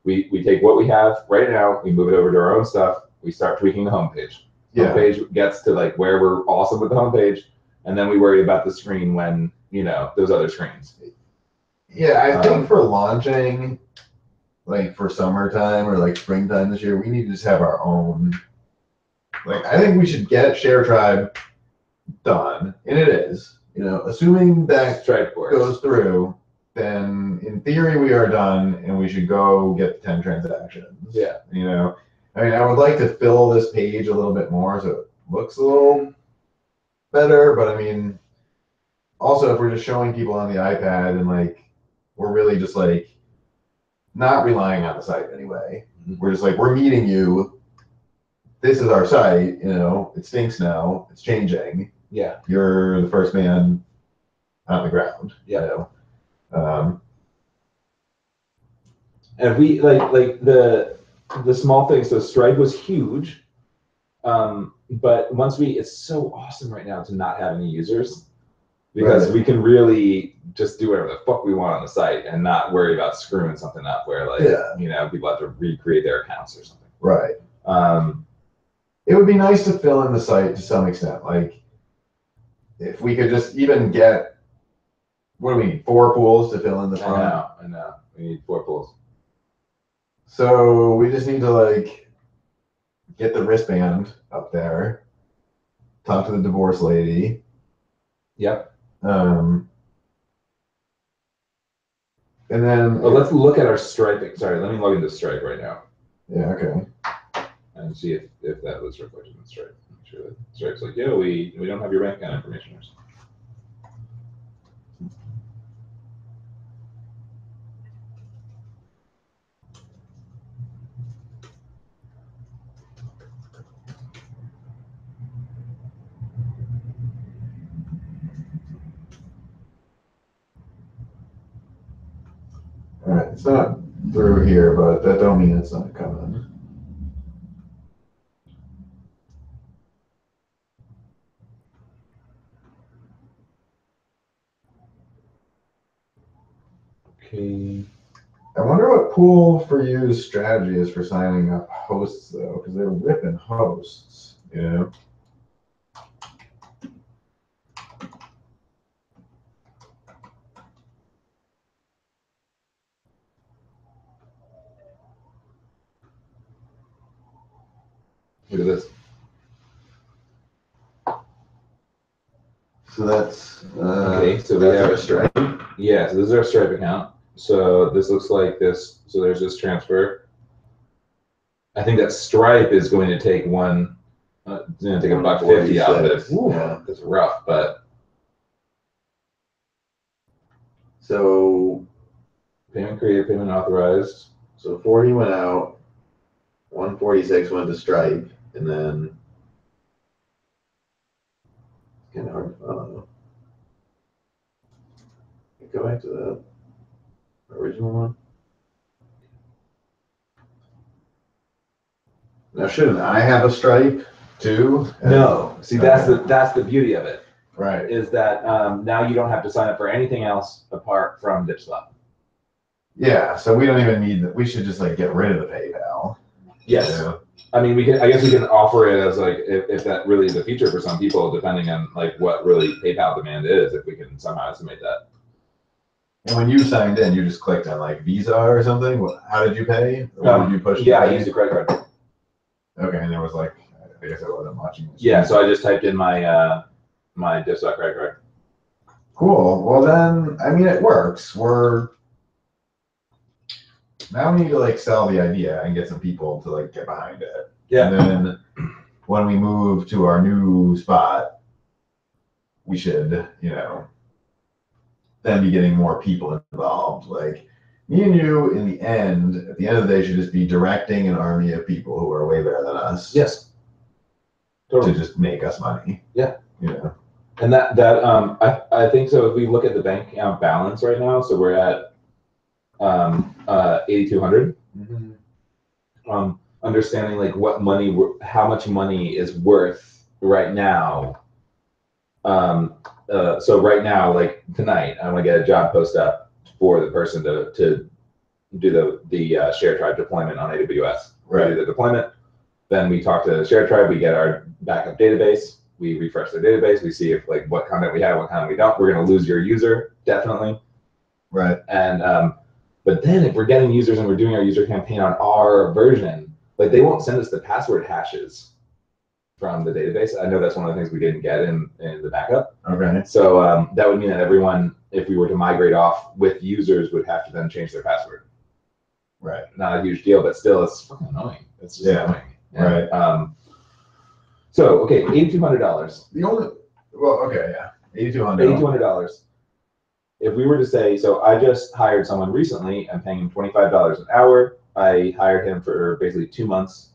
we take what we have right now, we move it over to our own stuff, we start tweaking the homepage. Yeah. Homepage gets to like where we're awesome with the homepage, and then we worry about the screen when, you know, those other screens. Yeah, I think for launching, like for summertime or like springtime this year, we need to just have our own. Like, I think we should get Share Tribe done, and it is. You know, assuming that Stripe goes through, then in theory we are done, and we should go get the 10 transactions. Yeah. You know, I mean, I would like to fill this page a little bit more so it looks a little better, but I mean, also if we're just showing people on the iPad and like we're really just like not relying on the site anyway. We're just like, we're meeting you. This is our site, you know, it stinks now, it's changing. Yeah. You're the first man on the ground. Yeah. You know? And we like the small things. So Stripe was huge, but once it's so awesome right now to not have any users, because we can really just do whatever the fuck we want on the site and not worry about screwing something up where like, you know, people have to recreate their accounts or something. Right. It would be nice to fill in the site to some extent. Like if we could just even get, what do we need, 4 pools to fill in the front? I know. We need 4 pools. So we just need to like get the wristband up there, talk to the divorce lady. Yep. And then let's look at our striping. Sorry, let me log into Stripe right now. Yeah, okay. And see if that was reflected in Stripe. Make sure that Stripe's like, yeah, we don't have your bank account information. All right, it's not through here, but that don't mean it's not coming. Okay. I wonder what pool for you's strategy is for signing up hosts though, because they're ripping hosts, you know. Look at this. So that's okay. So we that's have our Stripe. Yeah. So this is our Stripe account. So this looks like this. So there's this transfer. I think that Stripe is going to take one. It's going to take $1.50 out of it. Ooh, yeah, that's rough, but. So payment created, payment authorized. So 40 went out, 146 went to Stripe, and then it's kind of hard to follow. Go back to the original one. Now, shouldn't I have a Stripe too? No. See, that's the beauty of it. Right. Is that now you don't have to sign up for anything else apart from DipSlap. Yeah. So we don't even need that. We should just like get rid of the PayPal. Yes. You know? I mean, I guess we can offer it as like if that really is a feature for some people, depending on like what really PayPal demand is. If we can somehow estimate that. And when you signed in, you just clicked on like Visa or something. How did you pay? Or did you push? Yeah, I used a credit card. Okay, and there was like, I guess I wasn't watching. Yeah, so I just typed in my my DipSlap credit card. Cool. Well then, I mean, it works. Now we need to like sell the idea and get some people to like get behind it. Yeah. And then when we move to our new spot, we should, you know, then be getting more people involved. Like Me and you, in the end, at the end of the day, should just be directing an army of people who are way better than us. Yes. Totally. To just make us money. Yeah. You know. And I think so. If we look at the bank account balance right now, so we're at 8,200. Mm-hmm. Understanding like how much money is worth right now. So right now, like tonight, I want to get a job post up for the person to do the Share Tribe deployment on AWS. Right. We do the deployment. Then we talk to Share Tribe. We get our backup database. We refresh their database. We see if like what content we have, what content we don't. We're going to lose your user, definitely. Right. And but then if we're getting users and we're doing our user campaign on our version, like they won't send us the password hashes from the database. I know that's one of the things we didn't get in the backup. Okay. So that would mean that everyone, if we were to migrate off with users, would have to then change their password. Right. Not a huge deal, but still, it's fucking annoying. It's just annoying. Right. So okay, $8,200. $8,200. If we were to say, so I just hired someone recently, I'm paying him $25 an hour. I hired him for basically 2 months,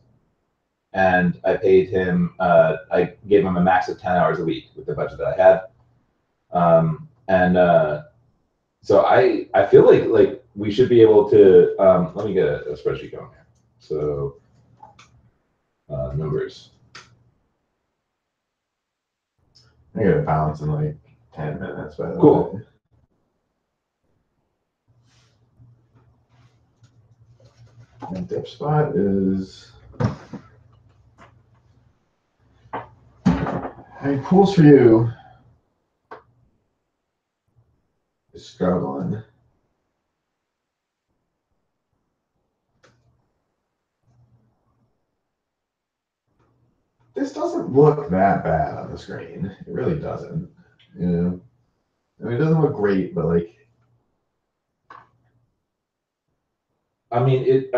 and I paid him. I gave him a max of 10 hours a week with the budget that I had. So I feel like we should be able to. Let me get a spreadsheet going here. So numbers. I get a balance in like 10 minutes, by the way. Cool. And dip spot is. Pools for you is struggling. This doesn't look that bad on the screen. It really doesn't. You know, I mean, it doesn't look great, but like, I mean, it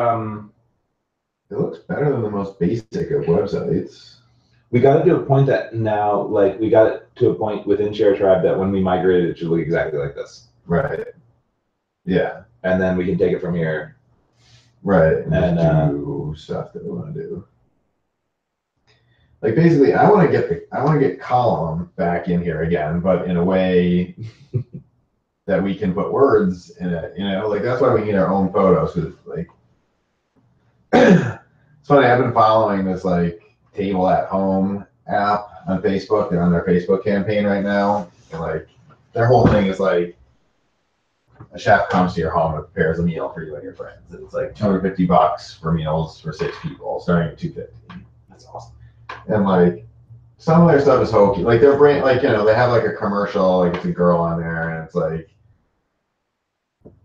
looks better than the most basic of websites. We got it to a point that now, like, we got it to a point within Share Tribe that when we migrated, it should look exactly like this. Right. Yeah. And then we can take it from here. Right. And do stuff that we want to do. Like basically, I want to get column back in here again, but in a way that we can put words in it. You know, like that's why we need our own photos. Because like, it's funny. I've been following this like Table at Home app on Facebook. They're on their Facebook campaign right now, and like their whole thing is like a chef comes to your home and prepares a meal for you and your friends, and it's like $250 for meals for 6 people, starting at $250. That's awesome. And like some of their stuff is hokey. Like their brand, like, you know, they have like a commercial, like it's a girl on there, and it's like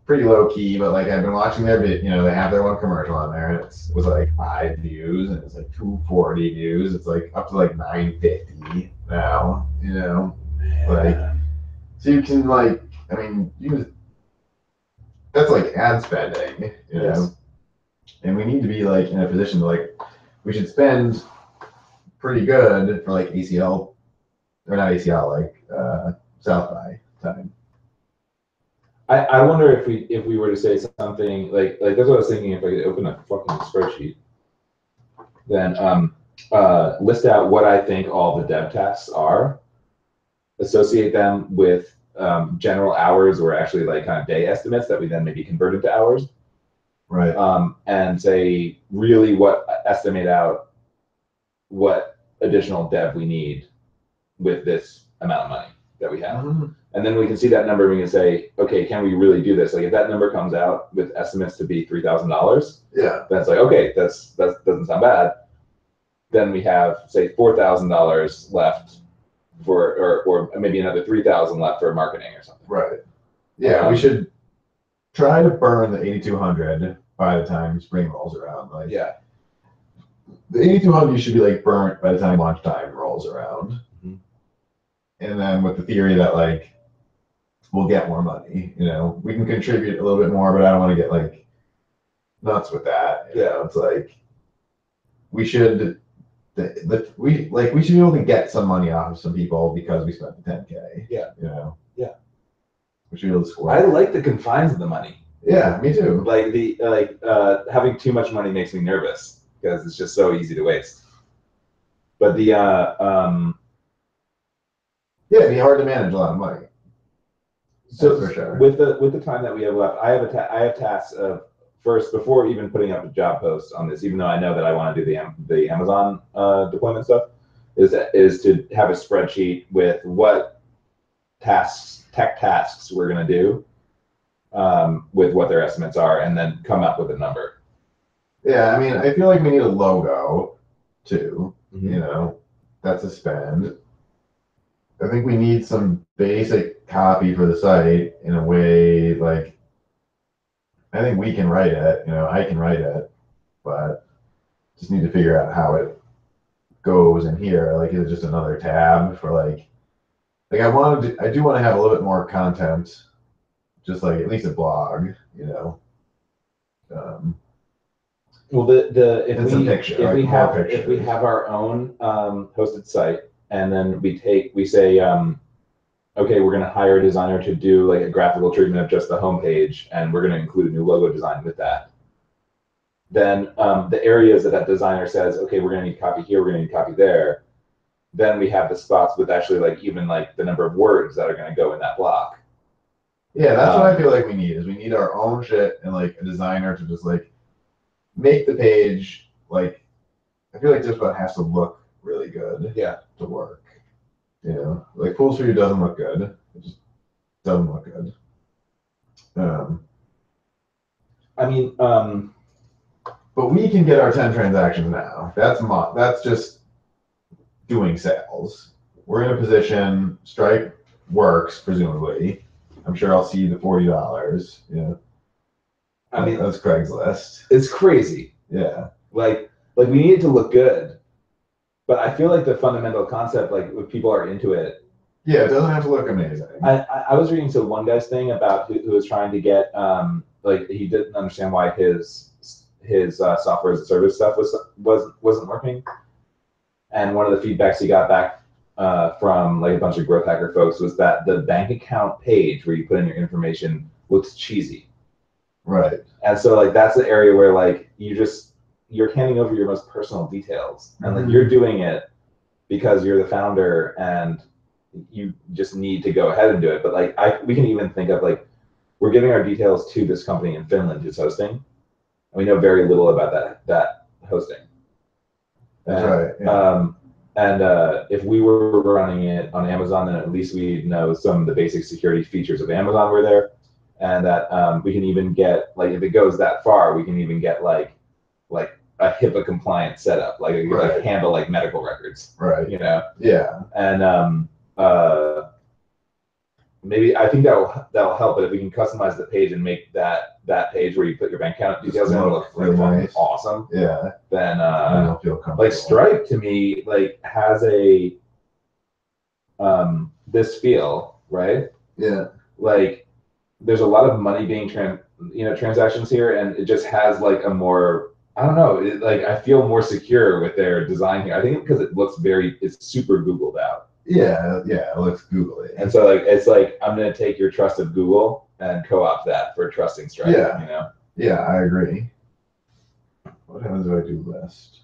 pretty low key, but like I've been watching their vid, you know, they have their one commercial on there, and it was like 5 views, and it's like 240 views. It's like up to like 950 now, you know, like, so you can like, I mean, that's like ad spending, you know, and we need to be like in a position to like, we should spend pretty good for like ACL, or not ACL, like South by time. I wonder if we were to say something like that's what I was thinking. If I could open a fucking spreadsheet, then list out what I think all the dev tasks are, associate them with general hours or actually like kind of day estimates that we then maybe convert into hours, right? And say really estimate out what additional dev we need with this amount of money that we have. Mm-hmm. And then we can see that number and we can say, okay, can we really do this? Like if that number comes out with estimates to be $3,000, yeah, that's like, okay, that doesn't sound bad. Then we have say $4,000 left for, or maybe another $3,000 left for marketing or something. Right. Yeah, we should try to burn the 8,200 by the time spring rolls around. Like, yeah, the 8,200 should be like burnt by the time lunchtime rolls around. Mm-hmm. And then with the theory that like we'll get more money, you know, we can contribute a little bit more, but I don't want to get like nuts with that. You know, it's like we should we should be able to get some money off of some people because we spent the 10K. Yeah. You know. Yeah. We should be able to score. I like the confines of the money. Yeah, me too. Like having too much money makes me nervous because it's just so easy to waste. But yeah, it'd be hard to manage a lot of money. So for sure. With the time that we have left, I have tasks of first before even putting up a job post on this, even though I know that I want to do the Amazon deployment stuff, is to have a spreadsheet with what tech tasks we're going to do, with what their estimates are, and then come up with a number. Yeah, I mean, I feel like we need a logo too. Mm-hmm. You know, that's a spend. I think we need some basic copy for the site in a way like I think we can write it, you know, I can write it, but just need to figure out how it goes in here. Like, is it just another tab for like I do want to have a little bit more content, just like at least a blog, you know. Well, if we have our own hosted site, and then we say okay, we're going to hire a designer to do like a graphical treatment of just the homepage, and we're going to include a new logo design with that. Then the areas that designer says, okay, we're going to need copy here, we're going to need copy there. Then we have the spots with actually like even like the number of words that are going to go in that block. Yeah, that's what I feel like we need our own shit and like a designer to just like make the page like I feel like just about has to look really good. Yeah. To work. You know, like Pools for You doesn't look good. It just doesn't look good. I mean, but we can get our 10 transactions now. That's just doing sales. We're in a position. Stripe works presumably. I'm sure I'll see the $40. Yeah. I mean, that's Craigslist. It's crazy. Yeah. Like we need it to look good, but I feel like the fundamental concept, like if people are into it. Yeah, it doesn't have to look amazing. I was reading to one guy's thing about who was trying to get like he didn't understand why his software as a service stuff wasn't working, and one of the feedbacks he got back from like a bunch of growth hacker folks was that the bank account page where you put in your information looks cheesy. Right. And so like that's the area where like you're handing over your most personal details, and like you're doing it because you're the founder and you just need to go ahead and do it. But like we can even think of like we're giving our details to this company in Finland who's hosting, and we know very little about that hosting. That's right. Yeah. If we were running it on Amazon, then at least we know some of the basic security features of Amazon were there, and that we can even get like if it goes that far, we can even get like a HIPAA compliant setup, like handle like medical records. Right. You know. Yeah. And maybe I think that'll help. But if we can customize the page and make that page where you put your bank account details in look really nice, awesome. Yeah. Then I don't feel comfortable. like Stripe to me like has a this feel, right? Yeah. Like there's a lot of money being transactions here, and it just has like a more I don't know. Like I feel more secure with their design here. I think because it's super Googled out. Yeah, it looks googly. And so like it's like I'm gonna take your trust of Google and co-opt that for trusting Stripe. Yeah. You know. Yeah, I agree. What happens if I do list?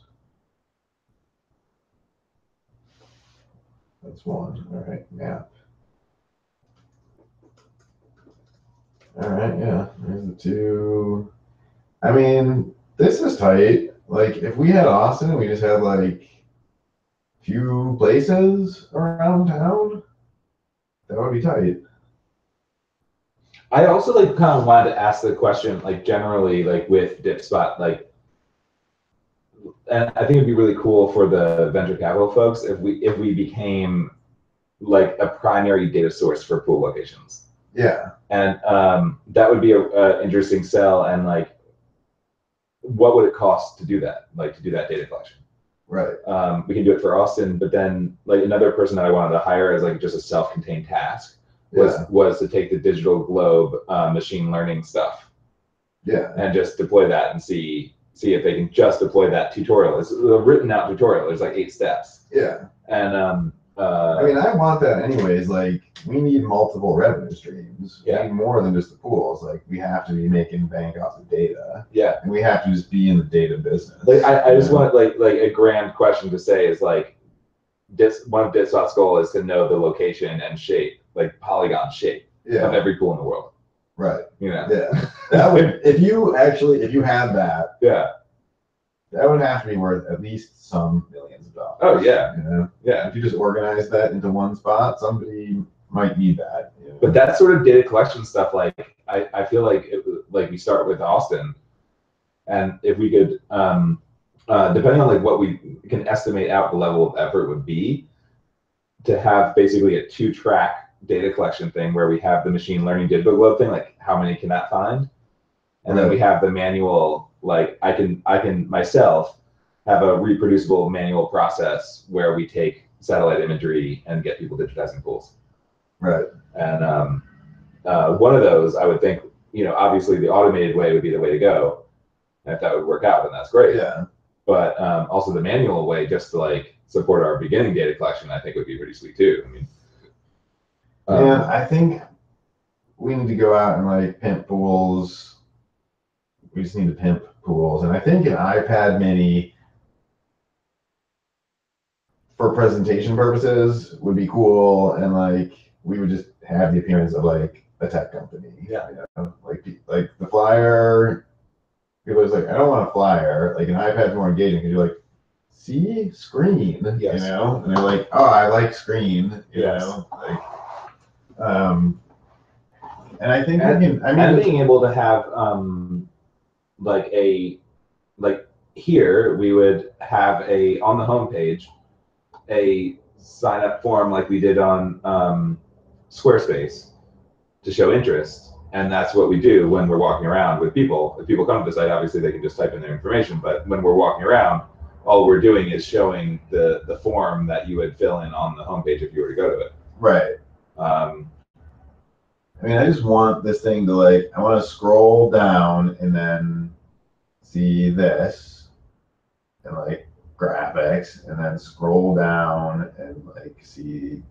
That's one. All right, map. All right, yeah. There's the two. I mean, this is tight. Like if we had Austin, we just had like few places around town, that would be tight. I also like kind of wanted to ask the question, like generally, like with DipSpot, like, and I think it'd be really cool for the venture capital folks if we became like a primary data source for pool locations. Yeah. And that would be a interesting sell. And like, what would it cost to do that? Like to do that data collection? Right. We can do it for Austin, but then like another person that I wanted to hire as like just a self-contained task was to take the digital globe machine learning stuff. Yeah. And just deploy that and see if they can just deploy that tutorial. It's a written out tutorial. There's like 8 steps. Yeah. And I mean, I want that anyways. Like, we need multiple revenue streams. We need more than just the pools. Like, we have to be making bank off the data. Yeah. And we have to just be in the data business. Like, I just want like a grand question to say is like, one of DITSOT's goal is to know the location and shape, like polygon shape of every pool in the world. Right. You know. Yeah. That would, if you had that. Yeah. That would have to be worth at least some millions of dollars. Oh yeah. You know? Yeah. If you just organize that into one spot, somebody might need that. You know? But that sort of data collection stuff, like I feel like like we start with Austin, and if we could, depending on like what we can estimate out the level of effort would be, to have basically a 2-track data collection thing where we have the machine learning data globe thing, like how many can that find, and then we have the manual. Like I can myself have a reproducible manual process where we take satellite imagery and get people digitizing pools. Right. And one of those, I would think, obviously the automated way would be the way to go. And if that would work out, then that's great. Yeah. But also the manual way, just to like support our beginning data collection, I think would be pretty sweet too. I mean, yeah, I think we need to go out and like pimp pools. We just need to pimp pools, and I think an iPad Mini for presentation purposes would be cool, and like we would just have the appearance of like a tech company. Yeah. Like the flyer. People are just like, I don't want a flyer. Like an iPad's more engaging because you're like, see screen. Yes. You know, and they're like, oh, I like screen. You Yes. know, like, and I think and being able to have like here we would have on the homepage a sign up form like we did on Squarespace to show interest, and that's what we do when we're walking around with people. If people come to the site, obviously they can just type in their information, but when we're walking around, all we're doing is showing the form that you would fill in on the homepage if you were to go to it. Right. I mean, I just want this thing to like, I want to scroll down and then see this and like graphics, and then scroll down and like see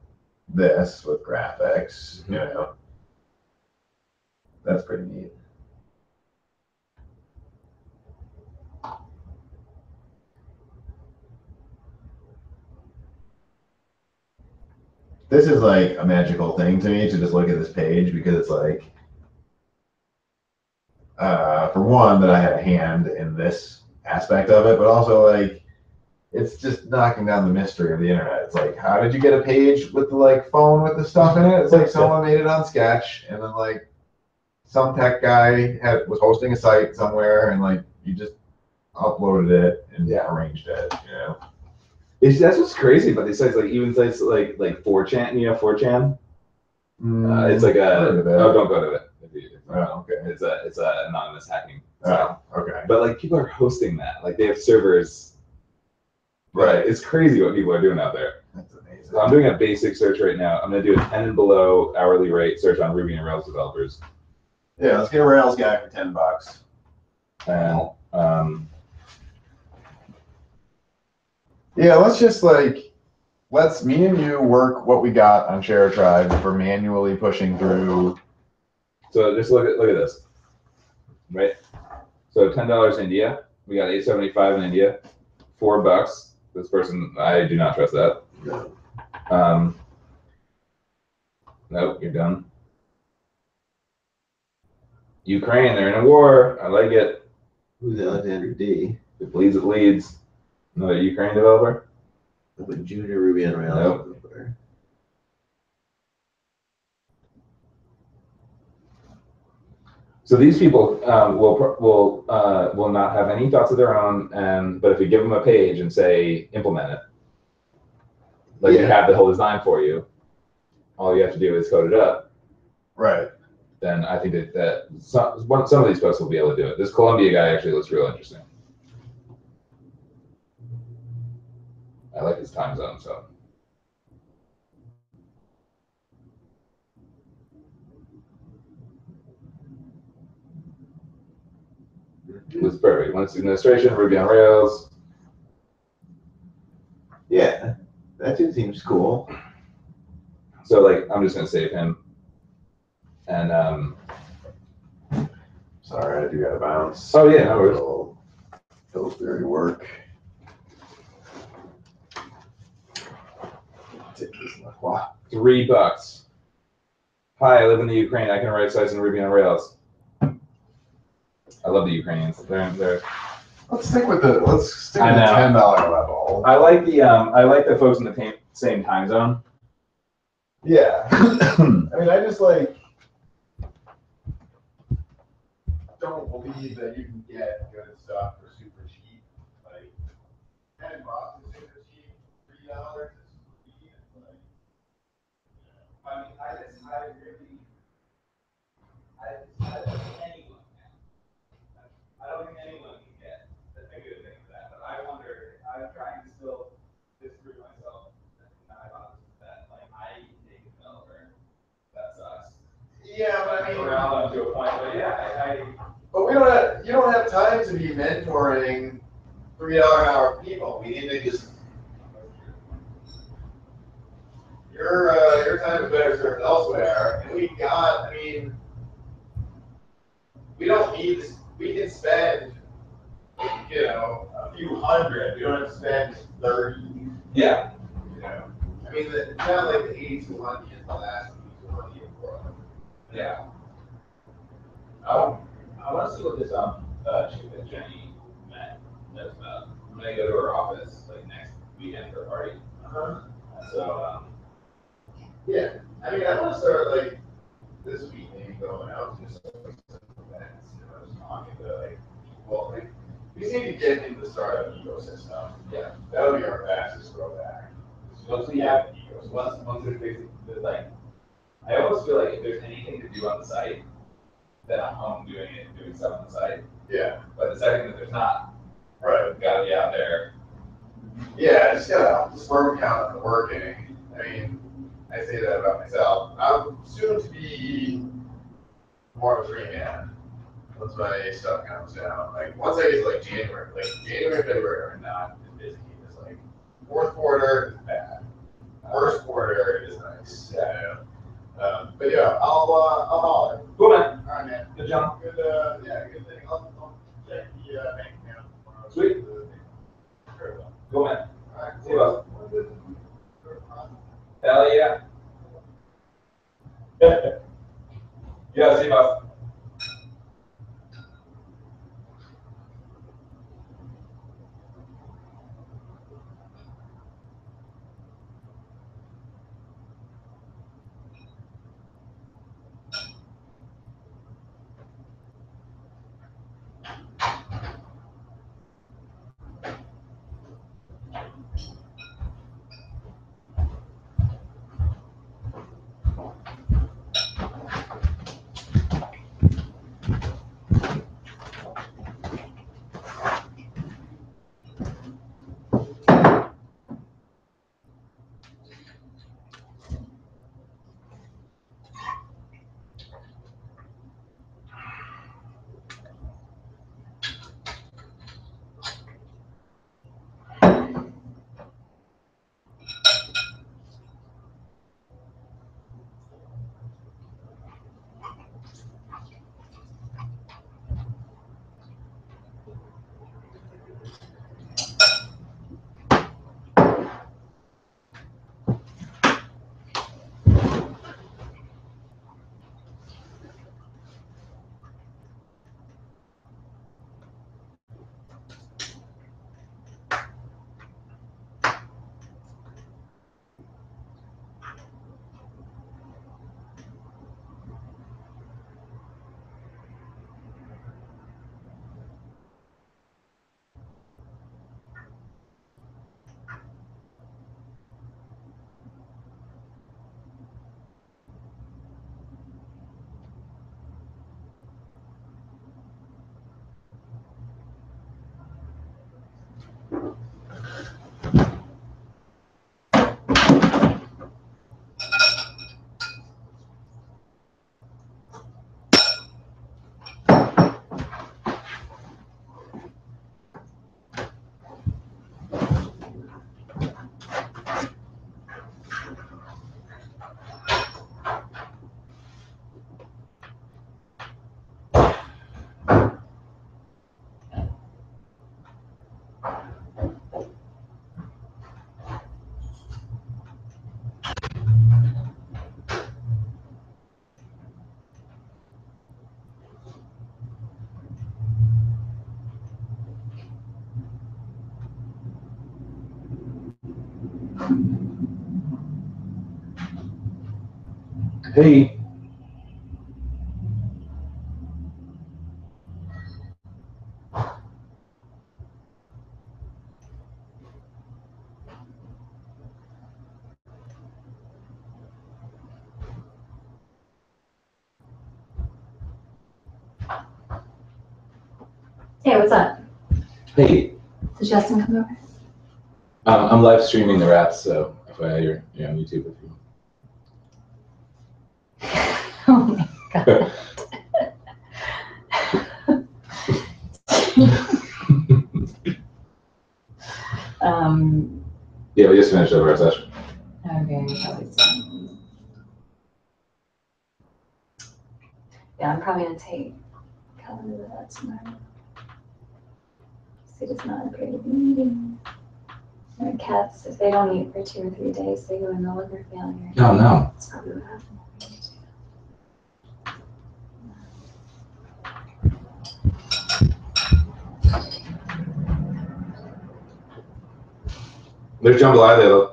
this with graphics, you know. That's pretty neat. This is like a magical thing to me to just look at this page, because it's like, for one, that I had a hand in this aspect of it, but also like, it's just knocking down the mystery of the internet. It's like, how did you get a page with the like phone with the stuff in it? It's like someone made it on Sketch, and then like some tech guy was hosting a site somewhere, and like you just uploaded it and arranged it, you know. That's what's crazy about these sites, like even sites like 4chan, you know 4chan? It's like don't go to it. Oh, okay. It's a anonymous hacking site. Oh, okay. But like people are hosting that. Like they have servers. Right. It's crazy what people are doing out there. That's amazing. So I'm doing a basic search right now. I'm gonna do a 10 and below hourly rate search on Ruby and Rails developers. Yeah, let's get a Rails guy for $10. And yeah, let's just like, me and you work what we got on Share Tribe for manually pushing through. So just look at this, right? So $10 India, we got $8.75 in India, $4. This person, I do not trust that. No. Nope, you're done. Ukraine, they're in a war. I like it. Who's Alexander D? If it bleeds, it leads. Another Ukraine developer. But junior Ruby on Rails. Nope. So these people will not have any thoughts of their own, but if you give them a page and say implement it, like you have the whole design for you, all you have to do is code it up. Right. Then I think that some of these folks will be able to do it. This Colombia guy actually looks real interesting. I like his time zone, so. It's perfect. Linux administration, Ruby on Rails. Yeah. That dude seems cool. So like, I'm just gonna save him. And sorry, I do gotta bounce. Oh yeah, no worries. Pillsbury work. Wow, $3. Hi, I live in the Ukraine. I can write sites in Ruby on Rails. I love the Ukrainians. They're. Let's stick with the $10 level. I like the folks in the same time zone. Yeah. I mean, I just like don't believe that you can get good stuff for super cheap. Like $10 is super cheap. $3 is cheap. Like, I mean, I don't think anyone can get a good thing for that. But I wonder. I'm trying to still disprove myself. That like I can take a developer. That sucks. yeah, but I mean, around them to a point. But yeah, but we don't have. You don't have time to be mentoring $3 an hour people. We need to just. Your time is better served elsewhere, and we got. I mean, we don't need this. We can spend, you know, a few hundred. We don't have to spend 30. Yeah. You know, I mean, it's not like the 8200 is the last 8200 in the world. Yeah. I want to see what this chick that Jenny met knows about. I'm gonna go to her office like next weekend for a party. So yeah, I mean, I want to start like this week, maybe going out to just like some events, you know, just talking to like people. Like, we just need to get into the startup ecosystem. Yeah, that would be our fastest growth back. once we have once we fix it, like I almost feel like if there's anything to do on the site, then I'm home doing stuff on the site. Yeah. But the second that there's not, right, gotta be out there. Yeah, just gotta sperm count and working. I mean, I say that about myself. I'm soon to be more of a free man once my stuff comes down. Like once I get to like January, February are not as busy. It's like fourth quarter is bad. First quarter is nice. Yeah. But yeah, I'll holler. Cool, man. All right, man. Good job. Good. Yeah, good thing. I'll check the bank account. Sweet. Cool, man. All right. See you, boss. Hell yeah. Yeah, see you, boss. Hey. Hey, what's up? Hey. Did Justin come over? I'm live streaming the rats, so FYI, you're on YouTube if you want. Oh my god. Yeah, we just finished over our session. Okay, probably so. Yeah, I'm probably gonna take Colin to that tomorrow. It is not a great meeting. My cats, if they don't eat for 2 or 3 days, they go into liver failure. Oh no. That's probably what happened. There's jambalaya there, though.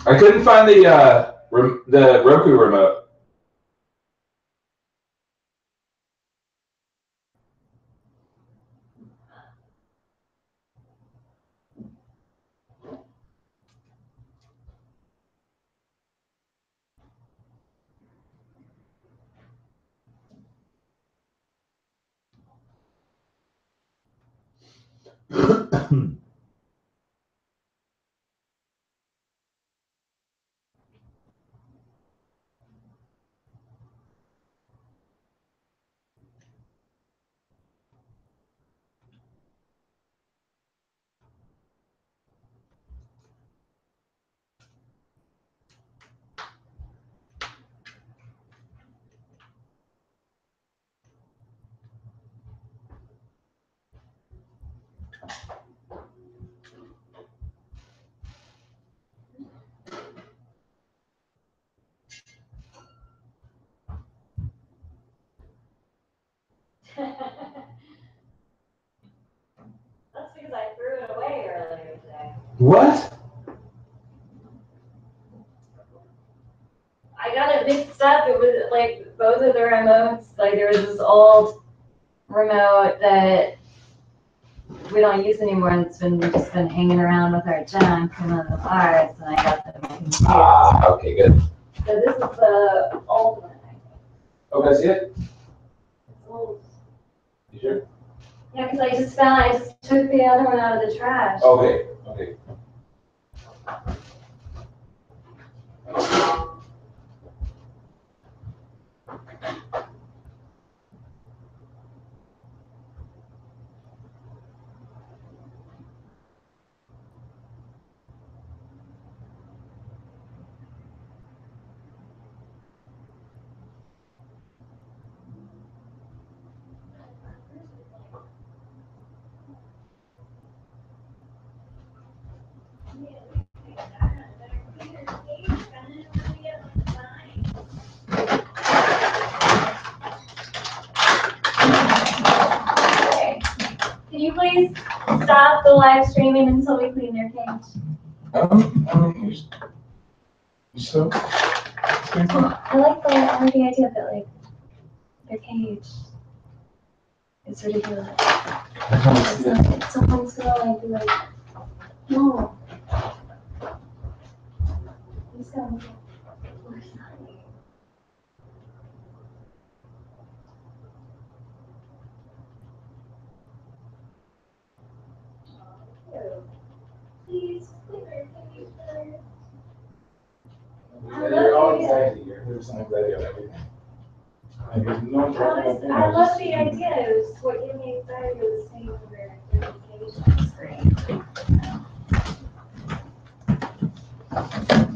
I couldn't find the Roku remote. That's because I threw it away earlier today. What? I got it mixed up. It was like both of the remotes. Like there was this old remote that we don't use anymore, and it's just been hanging around with our junk and then the bars, and I got them confused. Ah, okay, good. So this is the old one. Oh, can I see it? It's old. You sure? Yeah, because I just took the other one out of the trash. Okay, okay. Okay. Can you please stop the live streaming until we clean their cage? So? I like the idea of it, like their cage. It's ridiculous. Someone's gonna like be like, no. He's gonna be like, where's that? Please, clear cage better. You're all anxiety. You're some anxiety on everything. Like, there's no problem. I love the idea. It was what gave me anxiety was seeing their cage on the screen.